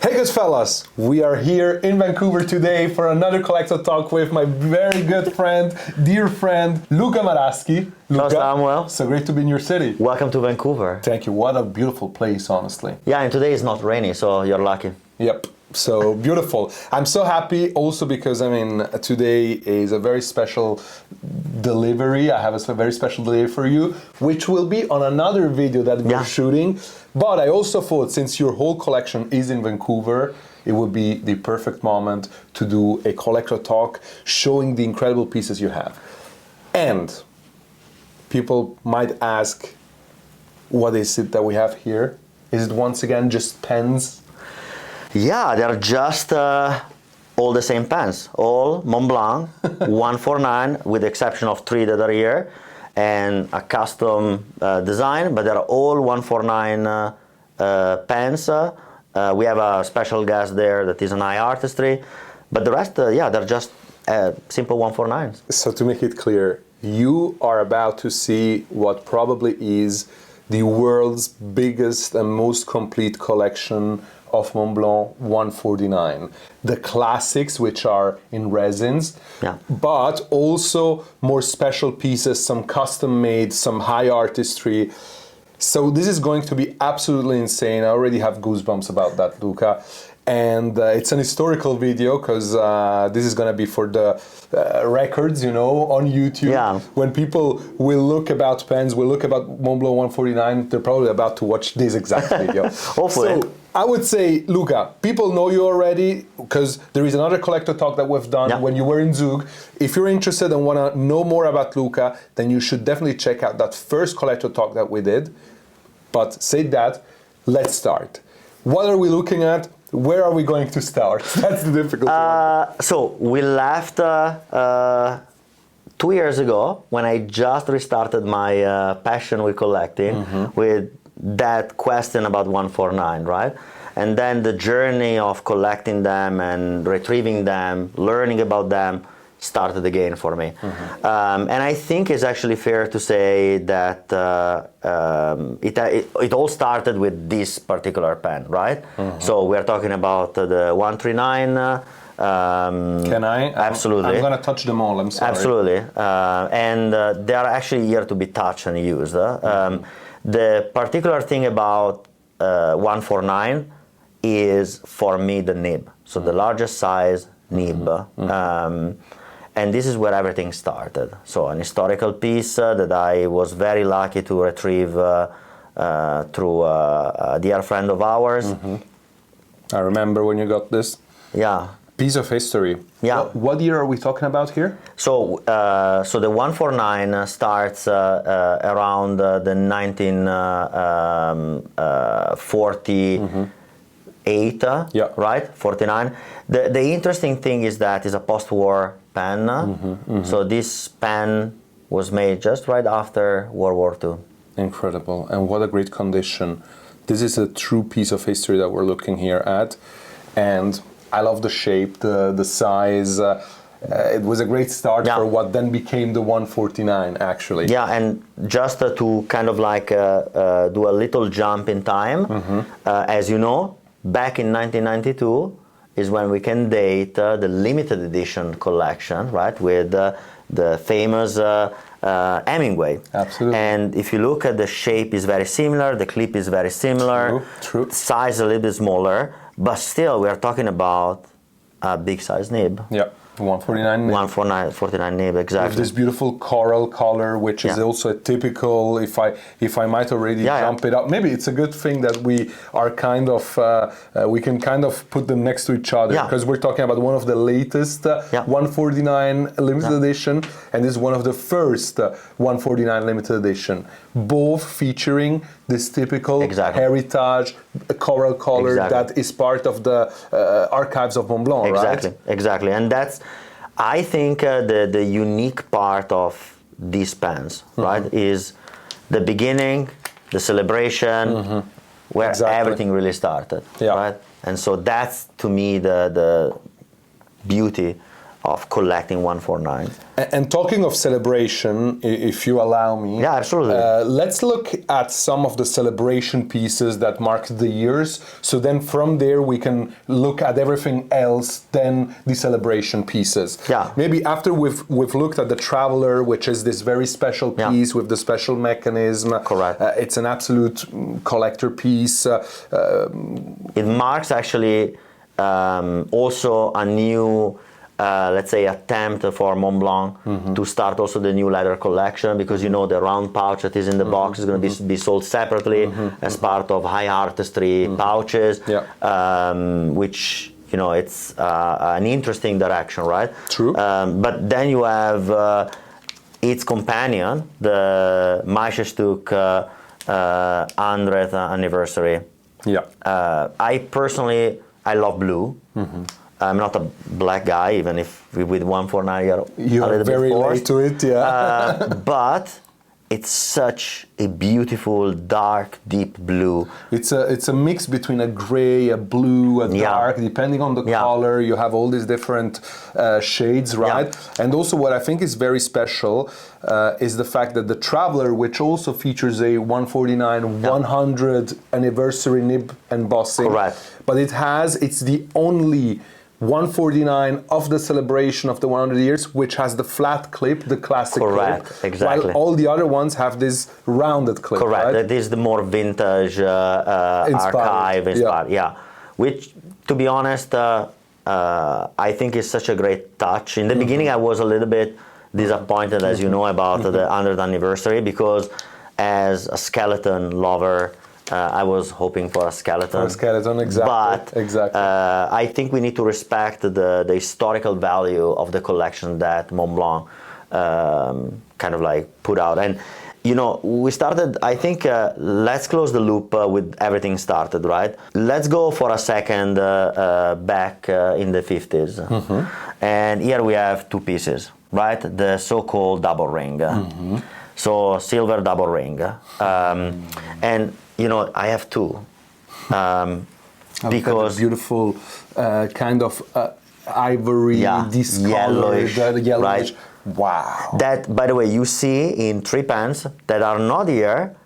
Hey Goodfellas, we are here in Vancouver today for another collector talk with my very good friend, dear friend, Luca Maraschi. Ciao Samuel. So great to be in your city. Welcome to Vancouver. Thank you, what a beautiful place, honestly. Yeah, and today is not rainy, so you're lucky. Yep, so beautiful. I'm so happy also because, today is a very special delivery. I have a very special delivery for you, which will be on another video that we're shooting. But I also thought, since your whole collection is in Vancouver, it would be the perfect moment to do a collector talk showing the incredible pieces you have. And people might ask, what is it that we have here? Is it once again just pens? Yeah, they're just all the same pens, all Montblanc 149, with the exception of 3 that are here, and a custom design, but they're all 149 pens. We have a special guest there that is an eye artistry, but the rest, they're just simple 149s. So to make it clear, you are about to see what probably is the world's biggest and most complete collection of Montblanc 149. The classics, which are in resins, but also more special pieces, some custom made, some high artistry. So this is going to be absolutely insane. I already have goosebumps about that, Luca. And it's an historical video because this is going to be for the records, on YouTube. Yeah. When people will look about pens, will look about Montblanc 149, they're probably about to watch this exact video. Hopefully. So I would say, Luca, people know you already because there is another collector talk that we've done when you were in Zug. If you're interested and want to know more about Luca, then you should definitely check out that first collector talk that we did. But say that, let's start. What are we looking at? Where are we going to start? That's the difficult one. So we left 2 years ago when I just restarted my passion with collecting, with that question about 149, right? And then the journey of collecting them and retrieving them, learning about them, started again for me. And I think it's actually fair to say that it all started with this particular pen, right? So we're talking about the 139. Can I? Absolutely. I'm going to touch them all, I'm sorry. Absolutely. And they are actually here to be touched and used. The particular thing about 149 is, for me, the nib. So the largest size nib. And this is where everything started. So an historical piece that I was very lucky to retrieve through a dear friend of ours. I remember when you got this. Yeah. Piece of history. Yeah. What year are we talking about here? So, so the 149 starts around the 1948, right? 49. The interesting thing is that it's a post-war pen. So this pen was made just right after World War II. Incredible. And what a great condition. This is a true piece of history that we're looking here at. And I love the shape, the size. It was a great start for what then became the 149, actually. Yeah, and just to kind of like do a little jump in time, as you know, back in 1992 is when we can date the limited edition collection, right, with the famous Hemingway. Absolutely. And if you look at the shape is very similar, the clip is very similar, True. Size a little bit smaller, but still we are talking about a big size nib. Yeah. 149 nib. 149 nib, exactly. With this beautiful coral color, which is also a typical, if I might already jump it up. Maybe it's a good thing that we are kind of, we can kind of put them next to each other, because we're talking about one of the latest 149 limited edition, and this is one of the first 149 limited edition, both featuring this typical heritage coral color that is part of the archives of Montblanc, right? Exactly, and that's, I think, the unique part of these pens, right, is the beginning, the celebration, where everything really started, right? And so that's, to me, the beauty of collecting 149. And talking of celebration, if you allow me, Yeah, absolutely. Let's look at some of the celebration pieces that marked the years. So then from there we can look at everything else than the celebration pieces. Yeah. Maybe after we've looked at the Traveller, which is this very special piece with the special mechanism. Correct. It's an absolute collector piece. It marks actually also a new, let's say, attempt for Montblanc to start also the new leather collection, because you know the round pouch that is in the box is going to be sold separately as part of high artistry pouches, which, you know, it's an interesting direction, right? True. But then you have its companion, the Meisterstück 100th anniversary. Yeah. I love blue. I'm not a black guy, even if with 149 You're a little very bit late to it, yeah. but it's such a beautiful, dark, deep blue. It's a mix between a gray, a blue, a dark, depending on the color. You have all these different shades, right? And also what I think is very special is the fact that the Traveller, which also features a 149 100 anniversary nib embossing, but it's the only 149 of the celebration of the 100 years, which has the flat clip, the classic clip, exactly. while all the other ones have this rounded clip. Correct. Right? That is the more vintage archive inspired. Yeah. Which, to be honest, I think is such a great touch. In the beginning, I was a little bit disappointed, as you know, about the 100th anniversary, because as a skeleton lover, I was hoping for a skeleton. For a skeleton, exactly. But I think we need to respect the historical value of the collection that Montblanc kind of like put out. And, you know, we started, I think, let's close the loop with everything started, right? Let's go for a second back in the 50s. And here we have two pieces, right? The so-called double ring. So silver double ring. And you know, I have two, because beautiful kind of ivory, discolored, yellowish. Right? Wow. That, by the way, you see in 3 pens that are not here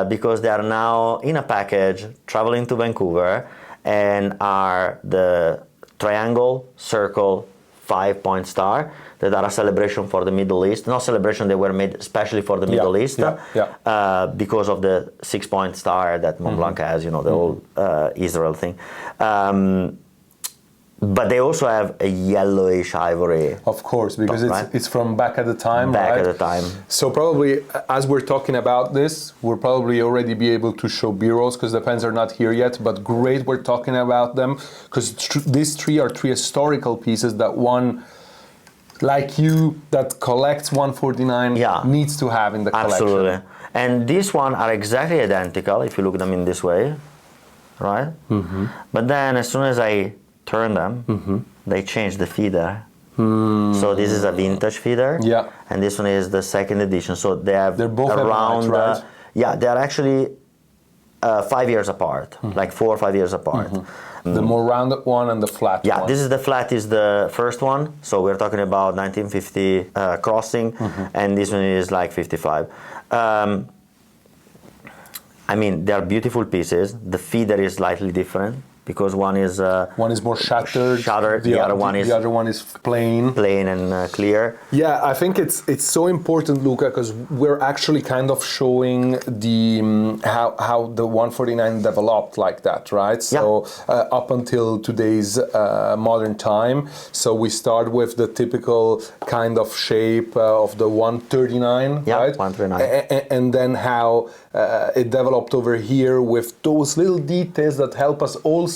because they are now in a package traveling to Vancouver, and are the triangle, circle, 5-point star that are a celebration for the Middle East. Not celebration, they were made especially for the Middle East because of the 6-point star that Montblanc has, you know, the whole Israel thing. But they also have a yellowish ivory. Of course, because it's from back at the time, back at the time. So probably, as we're talking about this, we'll probably already be able to show B-rolls, because the pens are not here yet, but great we're talking about them, because these three are three historical pieces that one, like you, that collects 149 needs to have in the collection. Absolutely. And these one are exactly identical, if you look at them in this way, right? But then as soon as I turn them, they change the feeder. So this is a vintage feeder, and this one is the second edition. So they're both around, right? They are actually 5 years apart, like 4 or 5 years apart. The more rounded one and the flat one. Yeah, this is the flat is the first one. So we're talking about 1950 crossing, and this one is like 55. I mean, they are beautiful pieces. The feeder is slightly different, because one is more shattered. The other one is plain and clear. Yeah, I think it's so important, Luca, because we're actually kind of showing the how the 149 developed like that, right? So up until today's modern time. So we start with the typical kind of shape of the 139, right? 139. And then how it developed over here with those little details that help us also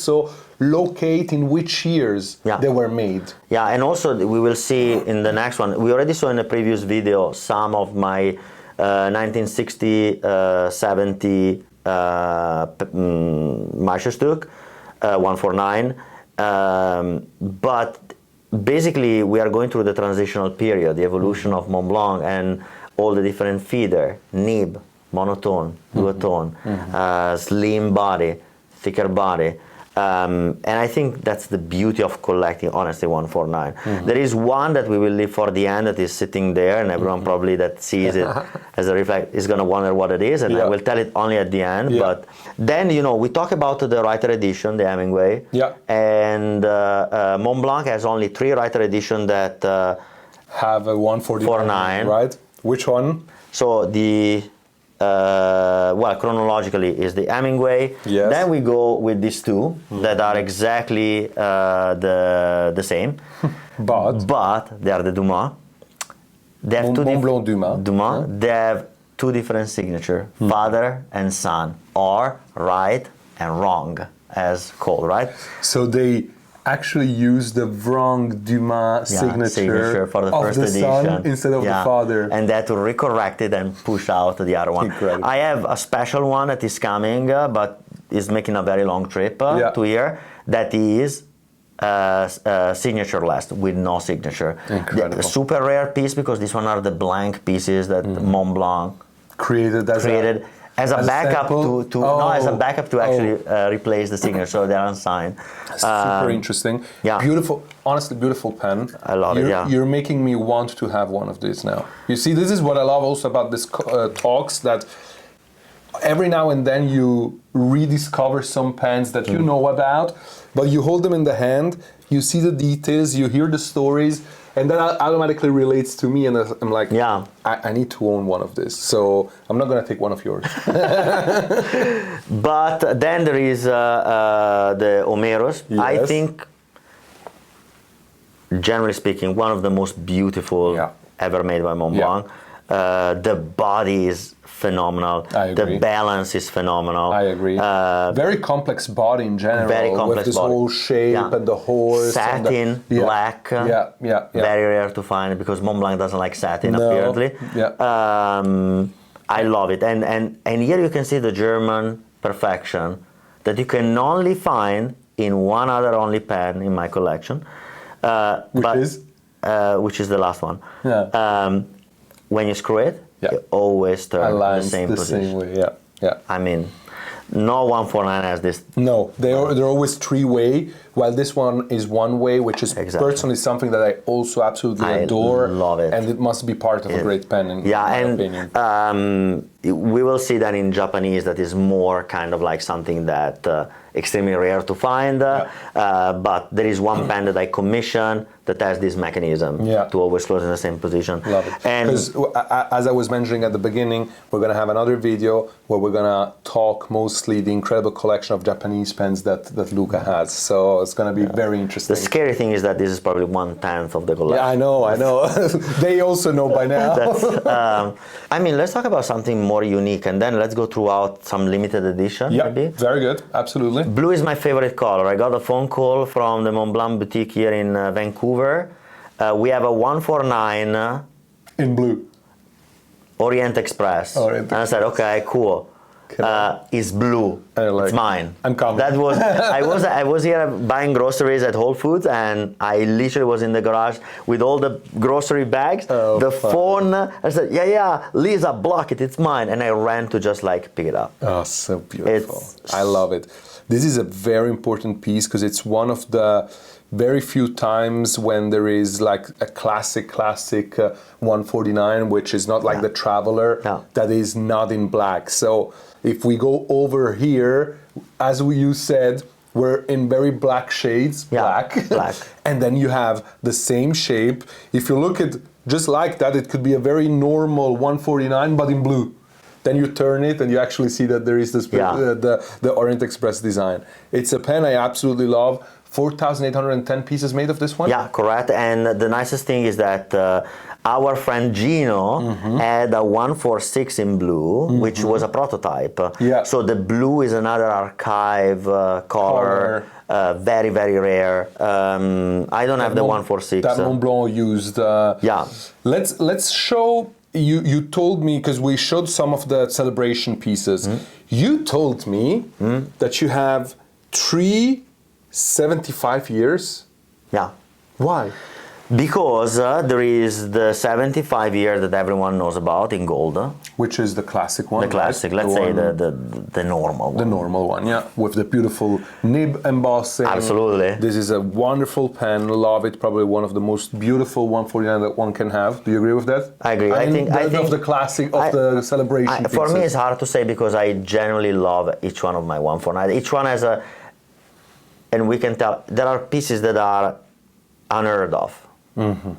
locate in which years they were made. Yeah, and also we will see in the next one, we already saw in the previous video some of my 1960, 70 Meisterstück 149, but basically we are going through the transitional period, the evolution of Montblanc and all the different feeder, nib, monotone, duotone, slim body, thicker body. And I think that's the beauty of collecting, honestly, 149. There is one that we will leave for the end that is sitting there, and everyone probably that sees it as a reflect is going to wonder what it is, and I will tell it only at the end. But then, we talk about the writer edition, the Hemingway, and Montblanc has only 3 writer editions that have a 149, right? Which one? So the chronologically is the Hemingway. Yes. Then we go with these 2 that are exactly the same, but they are the Dumas. They have Montblanc Dumas. They have 2 different signatures, father and son, or right and wrong, as called, right? So they actually use the wrong Dumas signature for the of first the edition son instead of the father. And they had to recorrect it and push out the other one. Incredible. I have a special one that is coming, but is making a very long trip to here. That is signatureless with no signature. Incredible. A super rare piece because these one are the blank pieces that Montblanc created as a backup as a backup to actually replace the signature, so they're unsigned. Super interesting. Beautiful, honestly, beautiful pen. I love it. You're making me want to have one of these now. You see, this is what I love also about this talks, that every now and then you rediscover some pens that you know about, but you hold them in the hand, you see the details, you hear the stories, and that automatically relates to me, and I'm like, I need to own one of this. So I'm not going to take one of yours. But then there is the Homeros. Yes. I think, generally speaking, one of the most beautiful ever made by Montblanc. The body is phenomenal. I agree. The balance is phenomenal. I agree. Very complex body in general. Very complex with this body. whole shape and the horse. Satin, black. Very rare to find because Montblanc doesn't like satin, apparently. I love it. And here you can see the German perfection that you can only find in one other only pen in my collection. Which is the last one. When you screw it, you always turn the same position. Same way, I mean, no 149 has this. No, they're always 3-way, while this one is 1-way, which is personally something that I also absolutely adore. I love it. And it must be part of a great pen, in my opinion. We will see that in Japanese that is more kind of like something that extremely rare to find. But there is one pen that I commissioned that has this mechanism to always close in the same position. Love it. Because as I was mentioning at the beginning, we're going to have another video where we're going to talk mostly the incredible collection of Japanese pens that Luca has. So it's going to be very interesting. The scary thing is that this is probably 1/10 of the collection. Yeah, I know. They also know by now. I mean, let's talk about something more unique, and then let's go throughout some limited edition. Maybe. Very good. Absolutely. Blue is my favorite color. I got a phone call from the Montblanc boutique here in Vancouver. We have a 149 in blue. Orient Express. And I said, okay, cool. It's blue. It's mine. I'm coming. That was I was here buying groceries at Whole Foods, and I literally was in the garage with all the grocery bags. Phone. I said, Lisa, block it. It's mine. And I ran to just like pick it up. Oh, so beautiful. I love it. This is a very important piece because it's one of the very few times when there is like a classic 149, which is not like the Traveller, that is not in black. So if we go over here, as you said, we're in very black shades, black. And then you have the same shape. If you look at just like that, it could be a very normal 149, but in blue. Then you turn it and you actually see that there is this the Orient Express design. It's a pen I absolutely love. 4,810 pieces made of this one? Yeah, correct. And the nicest thing is that our friend Gino had a 146 in blue, which was a prototype. So the blue is another archive color. Very, very rare. I don't have the 146. That Montblanc used. Let's show. You told me, because we showed some of the celebration pieces. You told me that you have 3 75 years. Yeah. Why? Because there is the 75 year that everyone knows about in gold. Which is the classic one. The classic, right? let's say the normal one. The normal one, yeah. With the beautiful nib embossing. Absolutely. This is a wonderful pen. Love it. Probably one of the most beautiful 149 that one can have. Do you agree with that? I agree. I think of the classic, of the celebration for me, pieces. it's hard to say because I genuinely love each one of my 149. Each one has a, and we can tell, there are pieces that are unheard of. Mm-hmm.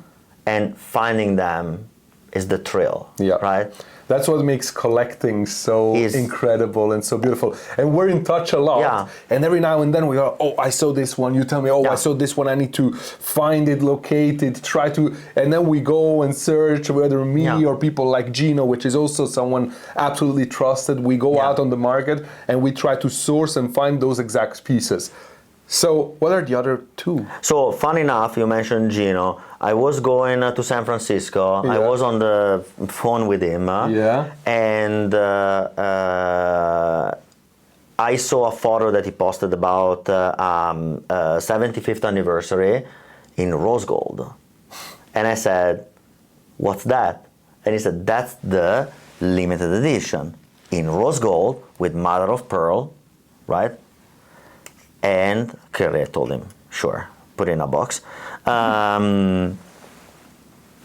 And finding them is the thrill, right? That's what makes collecting so incredible and so beautiful. And we're in touch a lot. Yeah. And every now and then we are, oh, I saw this one. You tell me, oh, I saw this one. I need to find it, locate it, try to... And then we go and search, whether me or people like Gino, which is also someone absolutely trusted. We go out on the market and we try to source and find those exact pieces. So what are the other two? So fun enough, you mentioned Gino. I was going to San Francisco. I was on the phone with him. And I saw a photo that he posted about 75th anniversary in rose gold. And I said, what's that? And he said, that's the limited edition in rose gold with mother of pearl, right? And clearly I told him, sure, put it in a box. So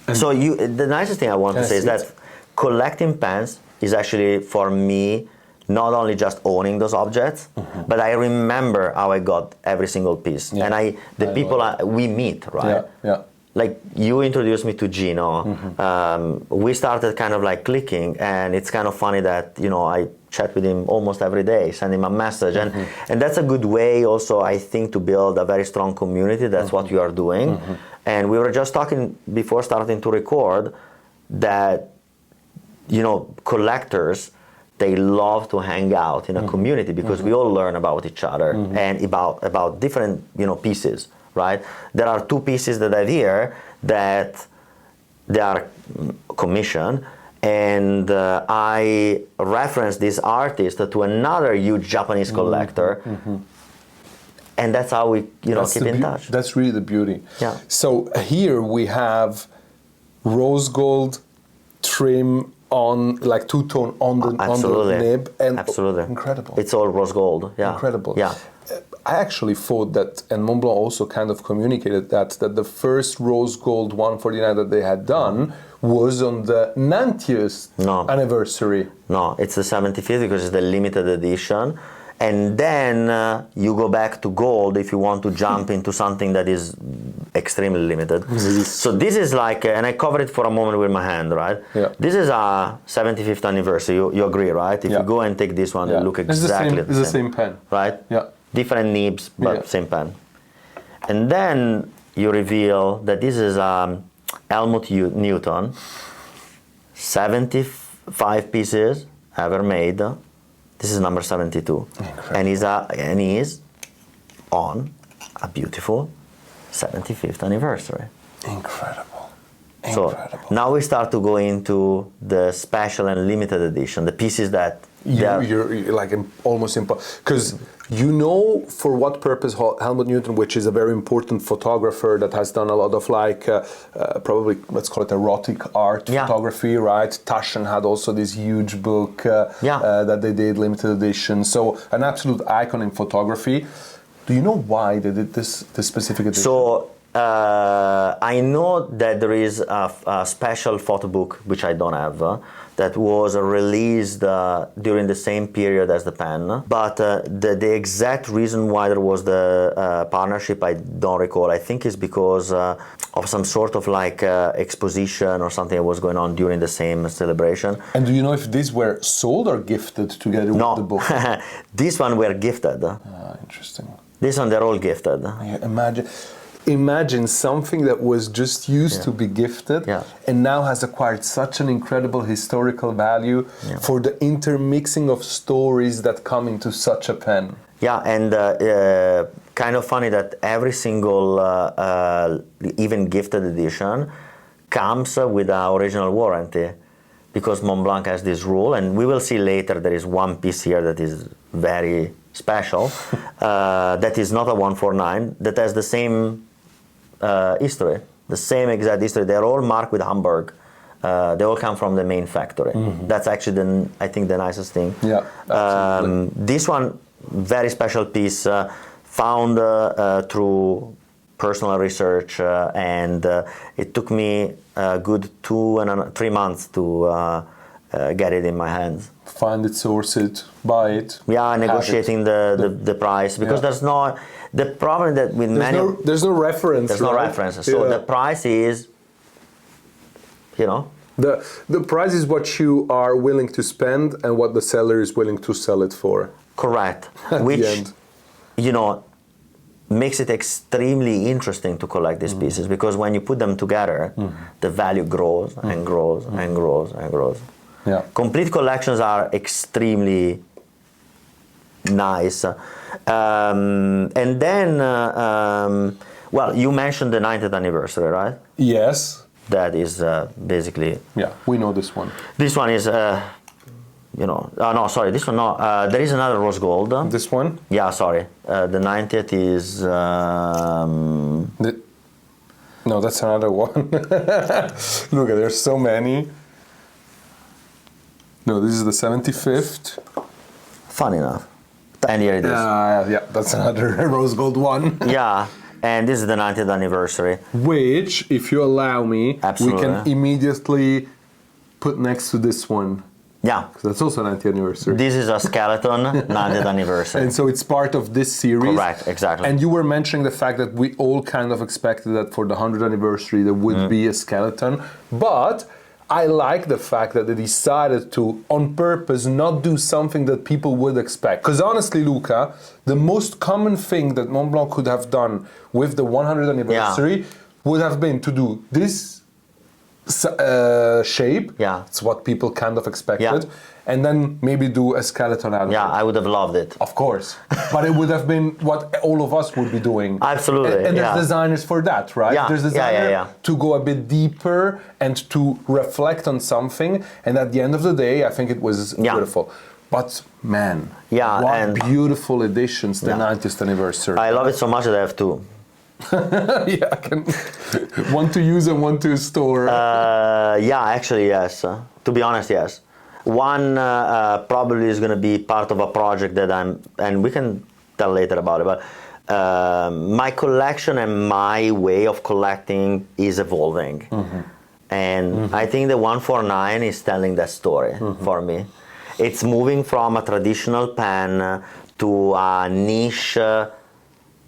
the nicest thing I want to say is that collecting pens is actually, for me, not only just owning those objects, but I remember how I got every single piece. And the people we meet, right? Like you introduced me to Gino. We started kind of like clicking, and it's kind of funny that, you know, I chat with him almost every day, send him a message. And that's a good way also, I think, to build a very strong community. That's what you are doing. And we were just talking before starting to record that, you know, collectors, they love to hang out in a community because we all learn about each other and about different, you know, pieces, right? There are two pieces that I have here that they are commissioned, and I reference this artist to another huge Japanese collector, and that's how we, you know, keep in touch. That's really the beauty. Yeah. So here we have rose gold trim on, like two-tone on the nib, and incredible. It's all rose gold. Yeah. Incredible. Yeah. I actually thought that, and Montblanc also kind of communicated that the first rose gold 149 that they had done was on the 90th anniversary. No, it's the 75th because it's the limited edition. And then you go back to gold if you want to jump into something that is extremely limited. So this is like, and I cover it for a moment with my hand, right? This is a 75th anniversary. You agree, right? If you go and take this one, they look exactly the same. It's the same pen. Right? Yeah. Different nibs, but same pen. And then you reveal that this is Helmut Newton, 75 pieces ever made. This is number 72. Incredible. And he's on a beautiful 75th anniversary. Incredible. So now we start to go into the special and limited edition, the pieces that you're like almost impossible, because you know for what purpose Helmut Newton, which is a very important photographer that has done a lot of like probably let's call it erotic art photography, right? Taschen had also this huge book that they did, limited edition. So an absolute icon in photography. Do you know why they did this specific edition? So I know that there is a special photo book, which I don't have, that was released during the same period as the pen. But the exact reason why there was the partnership, I don't recall. I think it's because of some sort of like exposition or something that was going on during the same celebration. And do you know if these were sold or gifted together with the book? No, this one were gifted. Interesting. This one, they're all gifted. Imagine something that was just used to be gifted and now has acquired such an incredible historical value for the intermixing of stories that come into such a pen. Yeah, and kind of funny that every single, even gifted edition, comes with an original warranty, because Montblanc has this rule, and we will see later there is one piece here that is very special, that is not a 149, that has the same history, the same exact history. They're all marked with Hamburg. They all come from the main factory. That's actually, I think, the nicest thing. Yeah, absolutely. This one, very special piece, found through personal research, and it took me a good 2 and 3 months to get it in my hands. Find it, source it, buy it. Yeah, negotiating the price, because there's no, the problem that with there's no reference. There's no reference. So the price is, you know. The price is what you are willing to spend and what the seller is willing to sell it for. Correct. At Which, the end. you know, makes it extremely interesting to collect these pieces, because when you put them together, the value grows and grows and grows and grows. Yeah. Complete collections are extremely nice. And then, well, you mentioned the 90th anniversary, right? Yes. That is basically... Yeah, we know this one. This one is, you know... no, sorry, this one, no. There is another rose gold. This one? Yeah, sorry. The 90th is... No, that's another one. Look, there's so many. No, this is the 75th. Fun enough. And here it is. Yeah, that's another rose gold one. Yeah, and this is the 90th anniversary. Which, if you allow me, Absolutely. we can immediately put next to this one. Yeah. That's also 90th anniversary. This is a skeleton 90th anniversary. And so it's part of this series. Correct, exactly. And you were mentioning the fact that we all kind of expected that for the 100th anniversary there would be a skeleton. But I like the fact that they decided to, on purpose, not do something that people would expect. Because honestly, Luca, the most common thing that Montblanc could have done with the 100th anniversary would have been to do this shape. Yeah. It's what people kind of expected. Yeah. And then maybe do a skeleton out of it. Yeah, I would have loved it. Of course. But it would have been what all of us would be doing. Absolutely. And there's designers for that, right? Yeah. There's designers to go a bit deeper and to reflect on something. And at the end of the day, I think it was beautiful. But man, what beautiful editions, the 90th anniversary. I love it so much that I have two. Yeah, I can. One to use and one to store. Yeah, actually, yes. To be honest, yes. One probably is going to be part of a project that and we can tell later about it, but my collection and my way of collecting is evolving. And I think the 149 is telling that story for me. It's moving from a traditional pen to a niche,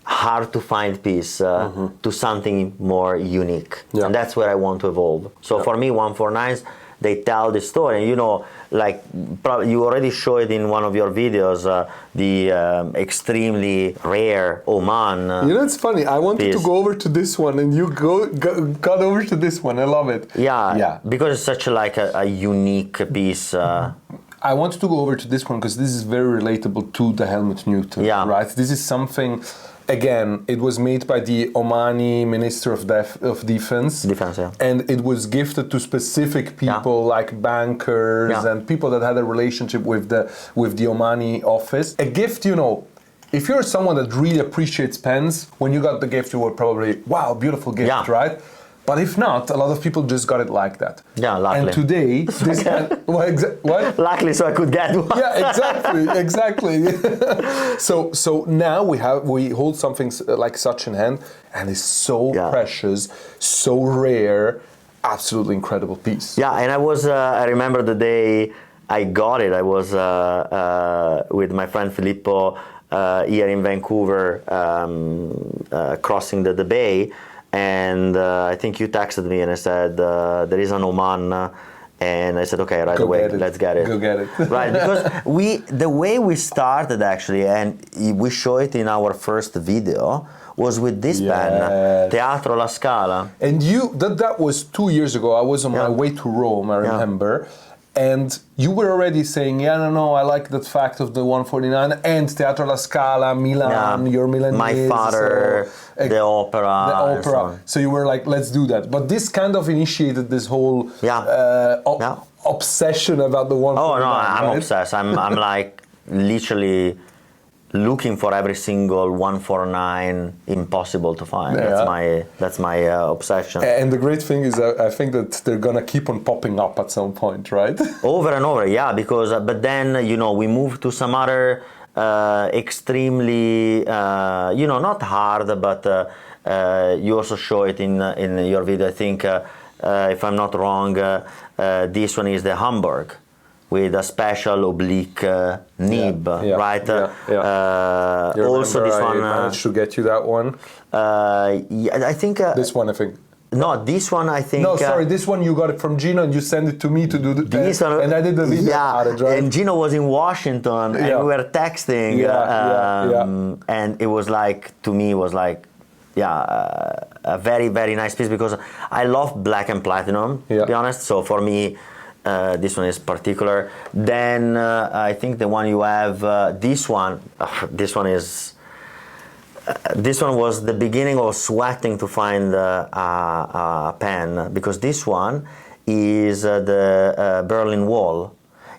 hard to find piece to something more unique. And that's where I want to evolve. So for me, 149s, they tell the story. And you know, like you already showed it in one of your videos, the extremely rare Oman. You know, it's funny. I wanted to go over to this one, and you got over to this one. I love it. Yeah. Because it's such a unique piece. I wanted to go over to this one because this is very relatable to the Helmut Newton. Right. This is something. Again, it was made by the Omani Minister of Defense. And it was gifted to specific people like bankers and people that had a relationship with the Omani office. A gift, you know, if you're someone that really appreciates pens, when you got the gift, you were probably, wow, beautiful gift, right? But if not, a lot of people just got it like that. Yeah, luckily. And today, this what? Luckily, so I could get one. Yeah, exactly. So now we hold something like such in hand, and it's so precious, so rare, absolutely incredible piece. Yeah, and I remember the day I got it. I was with my friend Filippo here in Vancouver, crossing the bay. And I think you texted me and I said, there is an Oman, and I said, okay, right away, let's get it. Go get it. Right, because the way we started actually, and we show it in our first video, was with this pen, Teatro La Scala. And that was 2 years ago. I was on my way to Rome, I remember. And you were already saying, no, I like that fact of the 149 and Teatro La Scala, Milan, your Milanese. My father, the opera. So you were like, let's do that. But this kind of initiated this whole obsession about the 149. Oh no, I'm obsessed. I'm like literally looking for every single 149 impossible to find. Yeah. That's my obsession. And the great thing is, I think that they're gonna keep on popping up at some point, right? Over and over, yeah. Because but then we move to some other extremely not hard, but you also show it in your video. I think if I'm not wrong, this one is the Hamburg, with a special oblique nib, right? Also, this one. I managed to get you that one. I think. This one, I think. No, this one I think. No, sorry, this one you got it from Gino and you sent it to me to do this one, and I did the video about it, right? And Gino was in Washington and we were texting, and it was like, to me, a very, very nice piece, because I love black and platinum, to be honest. So for me, this one is particular. Then I think the one you have, this one was the beginning of sweating to find a pen, because this one is the Berlin Wall,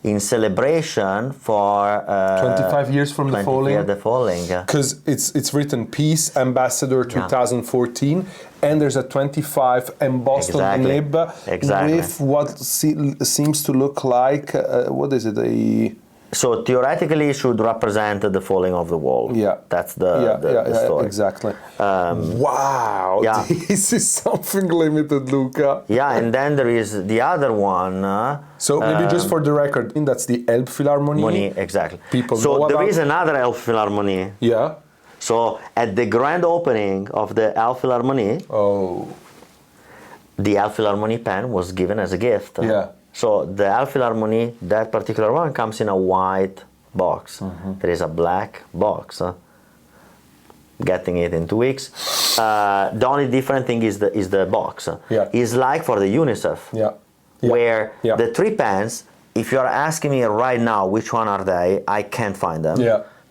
in celebration for 25 years from the falling. The falling. Because it's written Peace Ambassador 2014, and there's a 25 embossed on the nib with what seems to look like what is it? So theoretically, it should represent the falling of the wall. Yeah, that's the story. Exactly. Wow, this is something limited, Luca. Yeah, and then there is the other one. So maybe just for the record, that's the Elbphilharmonie. Exactly. People know so there about is another Elbphilharmonie. Yeah. So at the grand opening of the Elbphilharmonie, the Elbphilharmonie pen was given as a gift. Yeah. So the Elbphilharmonie, that particular one, comes in a white box. There is a black box. Getting it in 2 weeks. The only different thing is the box. It's like for the Unicef, where the 3 pens, if you are asking me right now which one are they, I can't find them.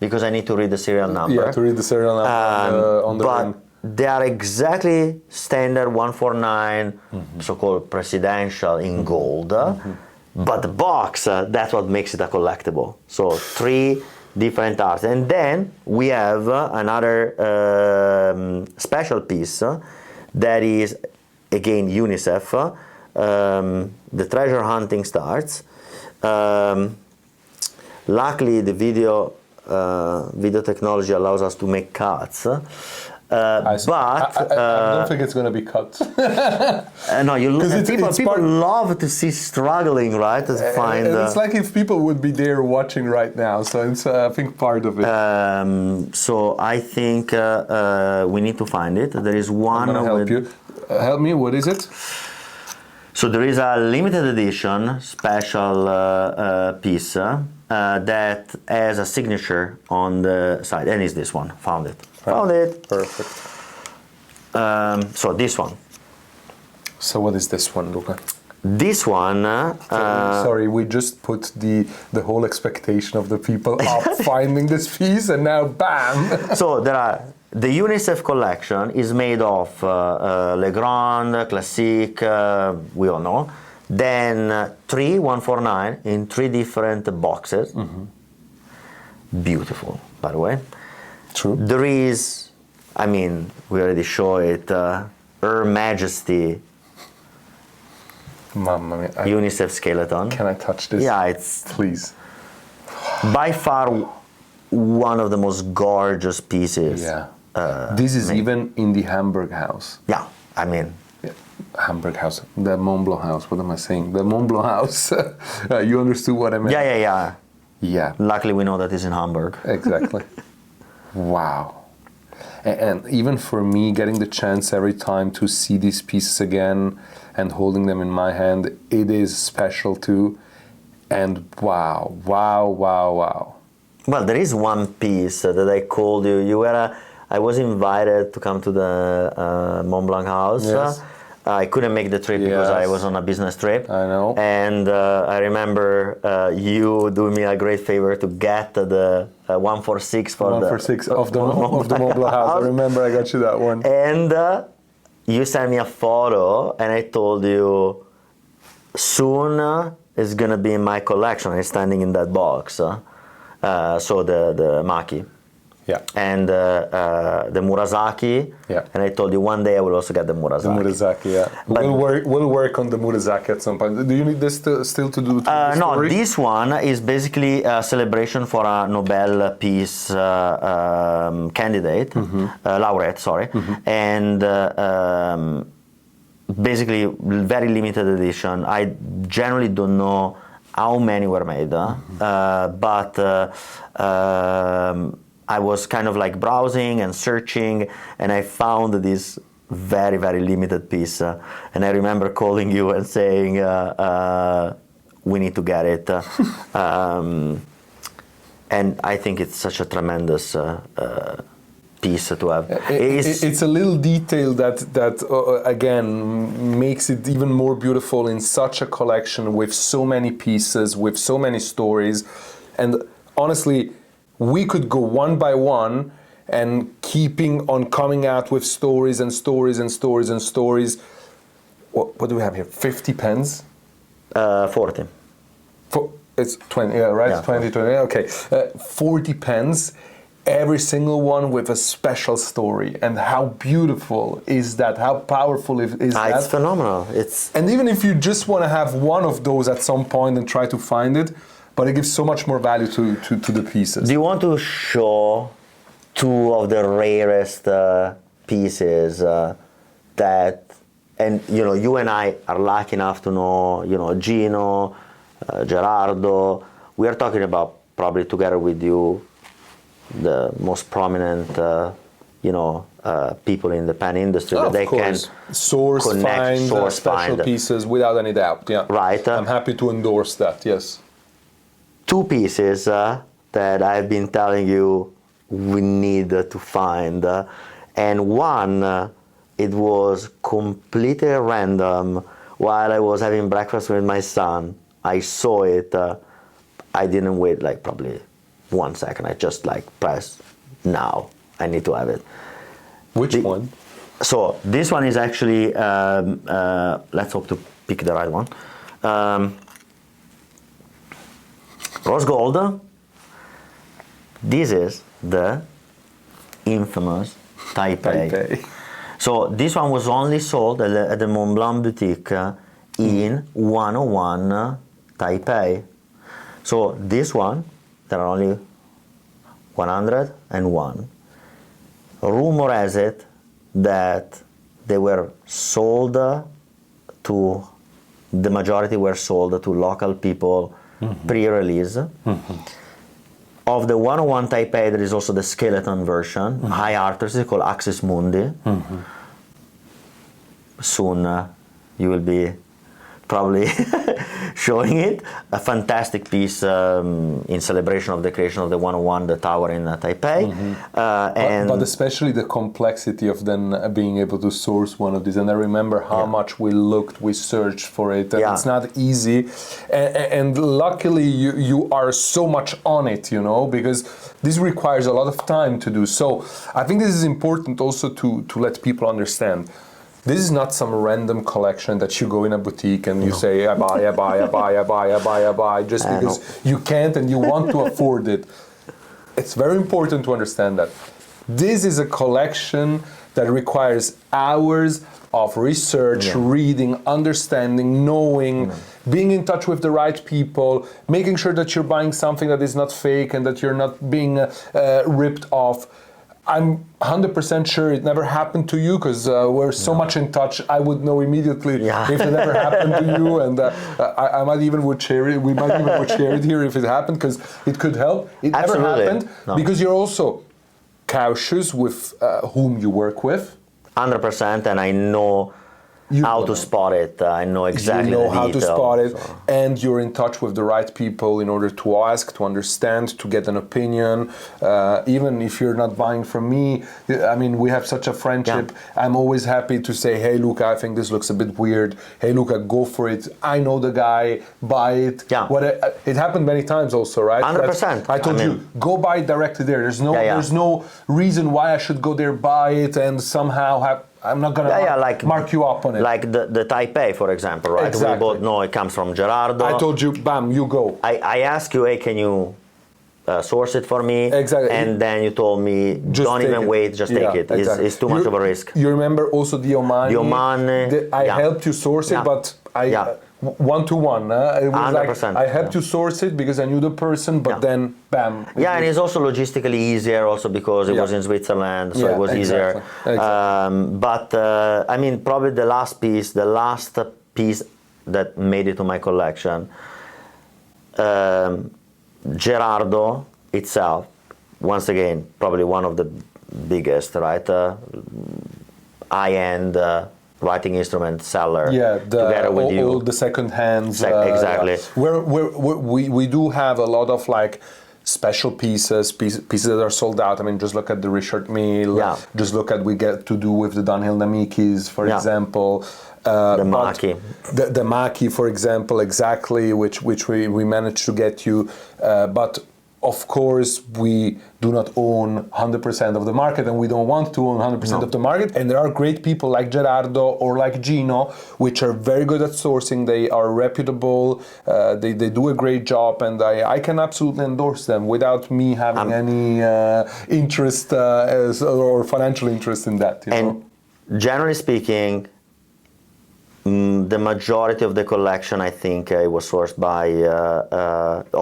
Because I need to read the serial number. Yeah, to read the serial number on the rim. They are exactly standard 149, so-called presidential in gold. But the box, that's what makes it a collectible. So 3 different arts. And then we have another special piece that is, again, Unicef. The treasure hunting starts. Luckily, the video technology allows us to make cuts. I don't think it's going to be cut. No, people love to see struggling, right? To find. It's like if people would be there watching right now. So it's, I think, part of it. So I think we need to find it. There is one. I'm going to help you. Help me. What is it? So there is a limited edition special piece that has a signature on the side, and it's this one. Found it. Found it. Perfect. So this one. So what is this one, Luca? This one. Sorry, we just put the whole expectation of the people up finding this piece, and now bam. So the UNICEF collection is made of Le Grand, Classique, we all know. Then 3 149 in 3 different boxes. Beautiful, by the way. True. There is, we already show it, Her Majesty Mamma mia. UNICEF skeleton. Can I touch this? Yeah, it's please. By far one of the most gorgeous pieces. Yeah. This is made. even in the Hamburg house. Yeah, Hamburg house, the Montblanc house. What am I saying? The Montblanc house. You understood what I meant? Yeah. Luckily, we know that it's in Hamburg. Exactly. Wow. And even for me, getting the chance every time to see these pieces again and holding them in my hand, it is special too. And wow. Well, there is one piece that I called you. I was invited to come to the Montblanc house. Yes. I couldn't make the trip because I was on a business trip. I know. And I remember you doing me a great favor to get the 146 for 146 of the Montblanc house. I remember I got you that one. And you sent me a photo, and I told you soon it's gonna be in my collection. It's standing in that box. So the Maki. Yeah. And the Murasaki. Yeah. And I told you one day I will also get the Murasaki. The Murasaki, yeah. But we'll work on the Murasaki at some point. Do you need this still to do the no, story? this one is basically a celebration for a Nobel Peace candidate, laureate, sorry. And basically very limited edition. I generally don't know how many were made, but I was kind of like browsing and searching, and I found this very, very limited piece. And I remember calling you and saying, we need to get it. And I think it's such a tremendous piece to have. It's a little detail that again makes it even more beautiful in such a collection with so many pieces, with so many stories. And honestly, we could go one by one and keeping on coming out with stories and stories and stories and stories. What do we have here? 50 pens? 40. It's 20, yeah, right? Yeah. 20, okay. 40 pens, every single one with a special story. And how beautiful is that? How powerful is that? It's phenomenal. And even if you just want to have one of those at some point and try to find it, but it gives so much more value to the pieces. Do you want to show two of the rarest pieces that, and you and I are lucky enough to know, Gino, Gerardo. We are talking about probably together with you the most prominent, people in the pen industry that they can source connect, find special pieces without any doubt. Yeah, right. I'm happy to endorse that. Yes. Two pieces that I've been telling you we need to find, and one it was completely random while I was having breakfast with my son. I saw it. I didn't wait like probably 1 second. I just pressed now. I need to have it. Which one? So this one is actually. Let's hope to pick the right one. Rose gold. This is the infamous Taipei. So this one was only sold at the Montblanc boutique in 101 Taipei. So this one, there are only 101. Rumor has it that they were sold to, the majority were sold to local people pre-release. Of the 101 Taipei, there is also the skeleton version, high artistry called Axis Mundi. Soon you will be probably showing it. A fantastic piece in celebration of the creation of the 101, the tower in Taipei. But especially the complexity of then being able to source one of these. And I remember how much we looked, we searched for it. And it's not easy. And luckily you are so much on it, because this requires a lot of time to do. So I think this is important also to let people understand. This is not some random collection that you go in a boutique and you say, I buy, just because you can't and you want to afford it. It's very important to understand that. This is a collection that requires hours of research, reading, understanding, knowing, being in touch with the right people, making sure that you're buying something that is not fake and that you're not being ripped off. I'm 100% sure it never happened to you because we're so much in touch. I would know immediately if it ever happened to you, and I might even would share it. We might even would share it here if it happened because it could help. It never happened because you're also cautious with whom you work with. 100%, and I know how to spot it. I know exactly the how detail, to spot it, and you're in touch with the right people in order to ask, to understand, to get an opinion. Even if you're not buying from me, I mean, we have such a friendship. I'm always happy to say, hey, Luca, I think this looks a bit weird. Hey, Luca, go for it. I know the guy, buy it. It happened many times also, right? 100%. I told you, go buy it directly there. There's no reason why I should go there, buy it, and somehow I'm not going to mark you up on it. Like the Taipei, for example, right? Exactly. We both know it comes from Gerardo. I told you, bam, you go. I asked you, hey, can you source it for me. Exactly. And then you told me, Just don't take even it. wait, just Yeah, take it. exactly. It's too much of a risk. You remember also the Oman? The Oman, I yeah. helped you source it, Yeah. but I Yeah. one-to-one. It was 100%, like I helped you source it because I knew the person, but Yeah. then bam. Yeah, and it's also logistically easier also because it Yeah. was in Switzerland, so Yeah, it was easier. exactly. But I mean, probably the last piece that made it to my collection, Gerardo itself, once again, probably one of the biggest, right? High-end writing instrument seller. Yeah, together with you. all the second hands. Exactly. Yeah. We do have a lot of like special pieces that are sold out. I mean, just look at the Richard Mille. Yeah. Just look at we get to do with the Dunhill Namikis, for Yeah. example. The Maki. The Maki, for example, exactly, which we managed to get you. But of course, we do not own 100% of the market, and we don't want to own 100% of the market. And there are great people like Gerardo or like Gino, which are very good at sourcing. They are reputable. They do a great job, and I can absolutely endorse them without me having any interest or financial interest in that. You know? Generally speaking, the majority of the collection, I think, it was sourced by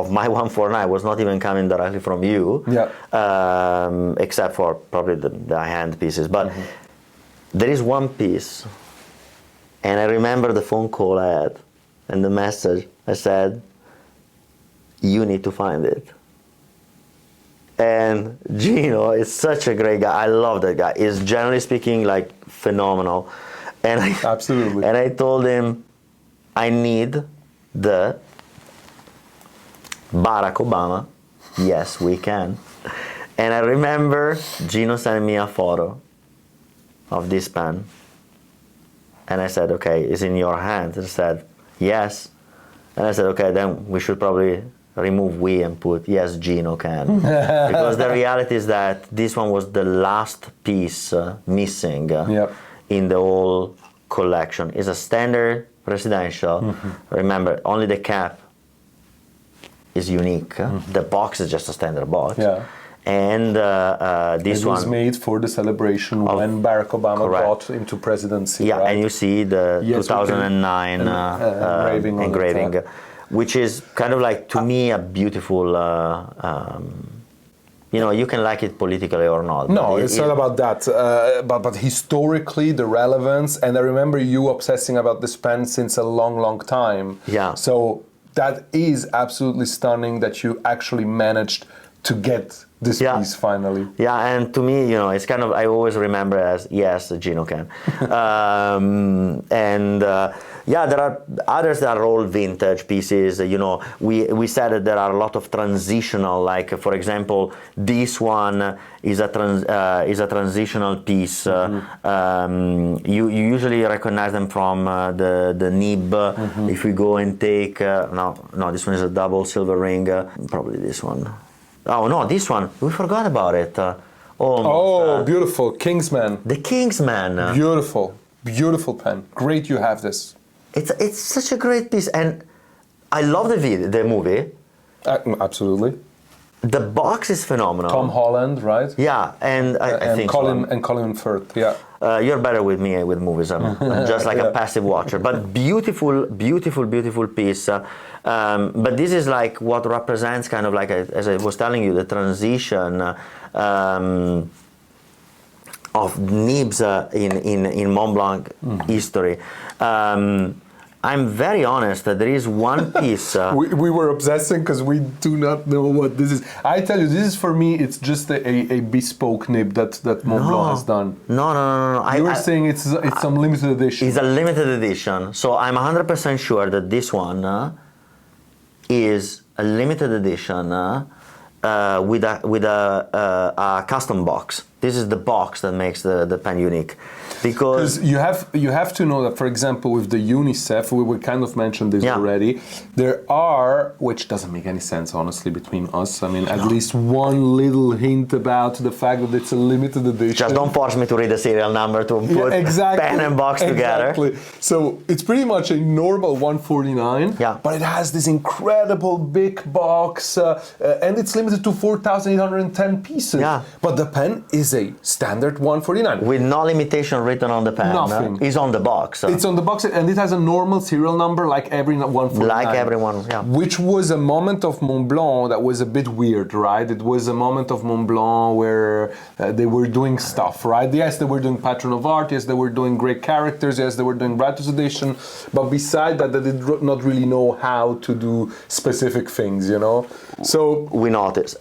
of my 149 was not even coming directly from you, except for probably the hand pieces. But there is one piece, and I remember the phone call I had and the message. I said, "You need to find it." And Gino is such a great guy. I love that guy. He's generally speaking like phenomenal. And Absolutely. And I told him, I need the Barack Obama, yes, we can. And I remember Gino sending me a photo of this pen. And I said, okay, it's in your hand. And he said, yes. And I said, okay, then we should probably remove we and put, yes, Gino can. Because the reality is that this one was the last piece missing. In the whole collection. It's a standard residential. Remember, only the cap is unique. The box is just a standard box. And this one was made for the celebration when Barack Obama got into presidency. Yeah, right? and you see the 2009 engraving, which is kind of like, to me, a beautiful you know, you can like it politically or not. No, it's not about that. But historically, the relevance, and I remember you obsessing about this pen since a long, long time. Yeah. So that is absolutely stunning that you actually managed to get this piece finally. Yeah, and to me, you know, it's kind of, I always remember as, yes, Gino can. Yeah, there are others that are all vintage pieces. You know, we said that there are a lot of transitional, like, for example, this one is a transitional piece. You usually recognize them from the nib. If we go and take, no, this one is a double silver ring, probably this one. Oh no, this one, we forgot about it. Almost, beautiful, Kingsman. The Kingsman. Beautiful, beautiful pen. Great you have this. It's such a great piece, and I love the movie. Absolutely. The box is phenomenal. Tom Holland, right? Yeah, and I think Colin Firth. Yeah. You're better with me with movies. I'm just like a passive watcher. But beautiful, beautiful, beautiful piece. But this is like what represents kind of like, as I was telling you, the transition of nibs in Montblanc history. I'm very honest that there is one piece. We were obsessing because we do not know what this is. I tell you, this is for me, it's just a bespoke nib that Montblanc has done. No. You were saying it's some limited edition. It's a limited edition. So I'm 100% sure that this one is a limited edition with a custom box. This is the box that makes the pen unique. Because you have to know that, for example, with the Unicef, we kind of mentioned this already. There are, which doesn't make any sense, honestly, between us. I mean, at least one little hint about the fact that it's a limited edition. Just don't force me to read the serial number to put pen and box together. Exactly. So it's pretty much a normal 149, but it has this incredible big box, and it's limited to 4,810 pieces. Yeah. But the pen is a standard 149. With no limitation written on the pen. Nothing. It's on the box. It's on the box, and it has a normal serial number like every 149. Like everyone, yeah. Which was a moment of Montblanc that was a bit weird, right? It was a moment of Montblanc where they were doing stuff, right? Yes, they were doing Patron of Art. Yes, they were doing great characters. Yes, they were doing Bratus edition. But beside that, they did not really know how to do specific things, you know? So we noticed.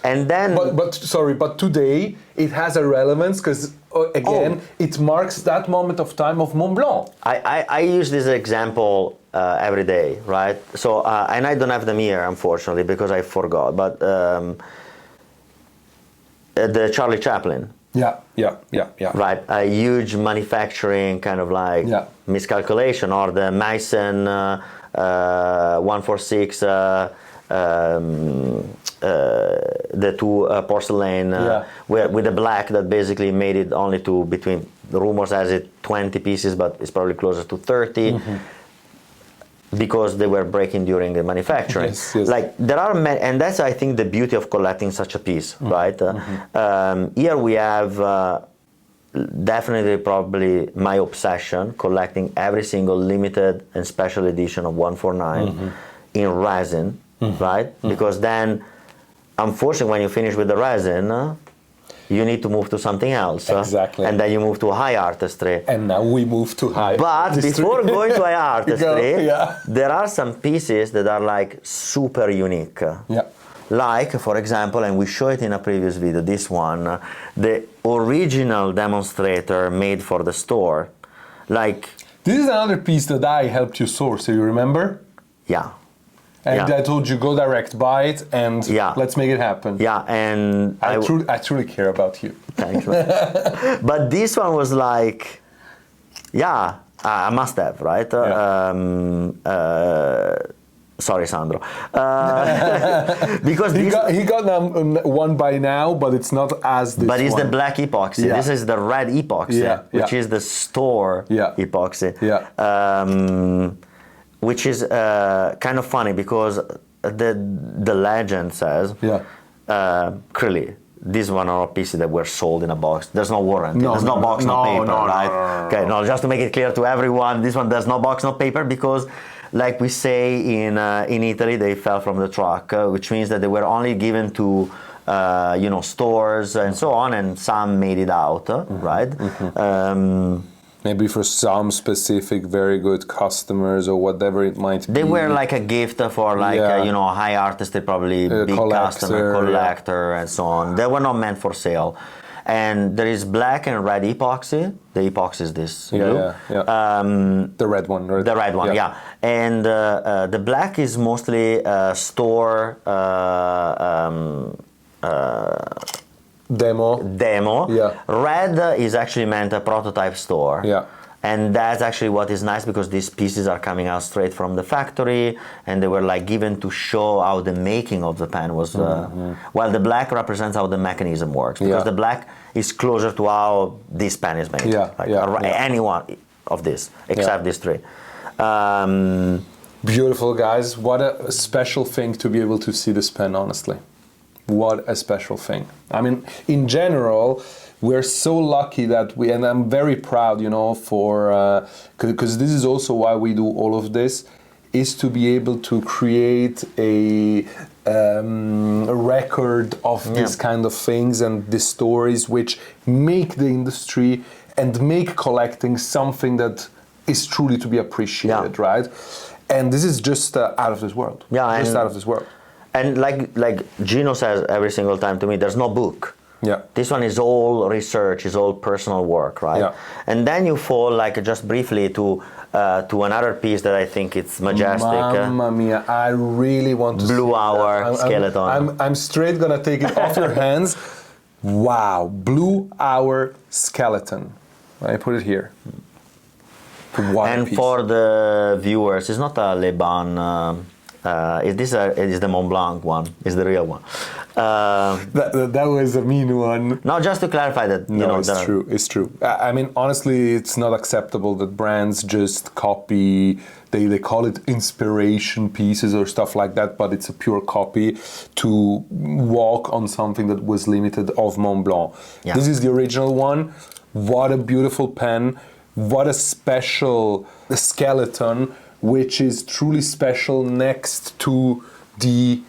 And then, but today it has a relevance because it marks that moment of time of Montblanc. I use this example every day, right? So and I don't have them here, unfortunately, because I forgot. But the Charlie Chaplin. Yeah. Right, a huge manufacturing kind of like miscalculation, or the Meissen 146. The two porcelain with the black that basically made it only to between the rumors has it 20 pieces, but it's probably closer to 30 because they were breaking during the manufacturing. Yes. Like there are many, and that's I think the beauty of collecting such a piece, right? Here we have definitely probably my obsession collecting every single limited and special edition of 149 in resin. Right? Because then, unfortunately, when you finish with the resin, you need to move to something else. Exactly. And then you move to high artistry. And now we move to high artistry. But before going to high artistry, yeah. there are some pieces that are like super unique. Yeah. Like, for example, and we show it in a previous video, this one, the original demonstrator made for the store. Like, this is another piece that I helped you source, you remember? Yeah. And yeah. I told you, go direct, buy it, and yeah. let's make it happen. Yeah, and I truly care about you. Thank you. But this one was like, yeah, I must have, right? Yeah. Sorry, Sandro. Because he got one by now, but it's not as this. But it's one. the black epoxy. Yeah. This is the red epoxy, which is the store epoxy. Yeah. Which is kind of funny because the legend says, clearly, these one are pieces that were sold in a box. There's no warranty. There's no box, no paper, right? Okay, no, just to make it clear to everyone, this one there's no box, no paper, because like we say in Italy, they fell from the truck, which means that they were only given to stores and so on, and some made it out, right? Maybe for some specific very good customers or whatever it might be. They were like a gift for high artistry, probably big customer, collector, and so on. They were not meant for sale. And there is black and red epoxy. The epoxy is this blue. The red one, right? The red one, yeah. And the black is mostly store demo. Yeah. Red is actually meant a prototype store. Yeah. And that's actually what is nice, because these pieces are coming out straight from the factory, and they were like given to show how the making of the pen was. While the black represents how the mechanism works, because the black is closer to how this pen is made. Any one of this, except these three. Beautiful, guys. What a special thing to be able to see this pen, honestly. What a special thing. I mean, in general, we're so lucky that and I'm very proud, for, because this is also why we do all of this, is to be able to create a record of these kind of things and these stories which make the industry and make collecting something that is truly to be appreciated, right? And this is just out of this world. Yeah, just out of this world. And like Gino says every single time to me, there's no book. Yeah. This one is all research, is all personal work, right? Yeah. And then you fall, like, just briefly to another piece that I think it's majestic. Mamma mia, I really want to Blue see Hour that. skeleton. I'm straight gonna take it off your hands. Wow, Blue Hour Skeleton. I put it here. And Piece. for the viewers, it's not a Le Bon. It is the Montblanc one. It's the real one. That was a mean one. No, just to clarify that. It's true. It's true. I mean, honestly, it's not acceptable that brands just copy. They call it inspiration pieces or stuff like that, but it's a pure copy to walk on something that was limited of Montblanc. Yeah. This is the original one. What a beautiful pen. What a special skeleton, which is truly special next to the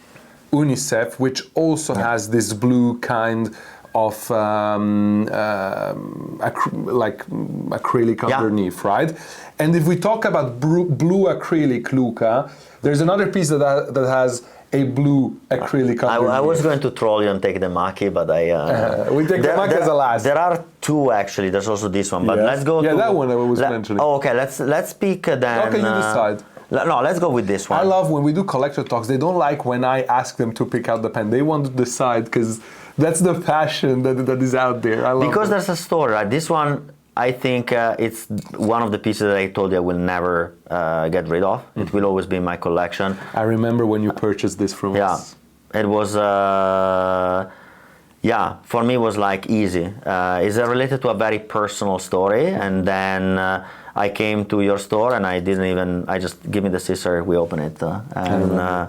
Unicef, which also has this blue kind of acrylic underneath, right? And if we talk about blue acrylic, Luca, there's another piece that has a blue acrylic underneath. I was going to troll you and take the Maki, but we take the Maki as a last. There are two actually. There's also this one, but let's go. Yeah, that one I was mentioning. Oh, okay. Let's pick then. Okay, you decide. No, let's go with this one. I love when we do collector talks. They don't like when I ask them to pick out the pen. They want to decide because that's the passion that is out there. I love because it. There's a story. Right? This one, I think it's one of the pieces that I told you I will never get rid of. Mm-hmm. It will always be in my collection. I remember when you purchased this from us. Yeah, it was. For me it was like easy. It's related to a very personal story, and then I came to your store and I just give me the scissor, we open it.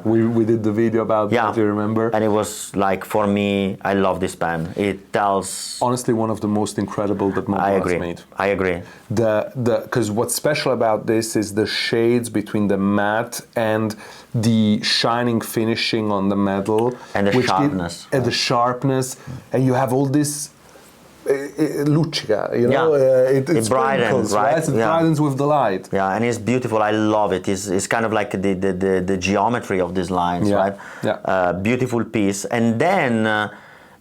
We did the video about that, do you remember? And it was like, for me, I love this pen. It tells... Honestly, one of the most incredible that Montblanc has made. I agree. Because what's special about this is the shades between the matte and the shining finishing on the metal. And the sharpness. And the sharpness. And you have all this luccica, it brightens, right? It brightens with the light. Yeah, and it's beautiful. I love it. It's kind of like the geometry of these lines, right? Yeah. Beautiful piece. And then,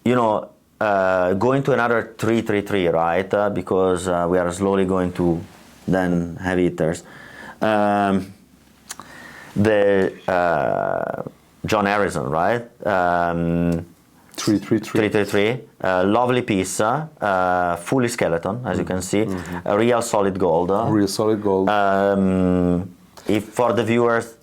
going to another 333, right? Because we are slowly going to then heavy hitters. John Harrison, right? 333. Lovely piece, fully skeleton, as you can see. A real solid gold. Real solid gold. If for the viewers,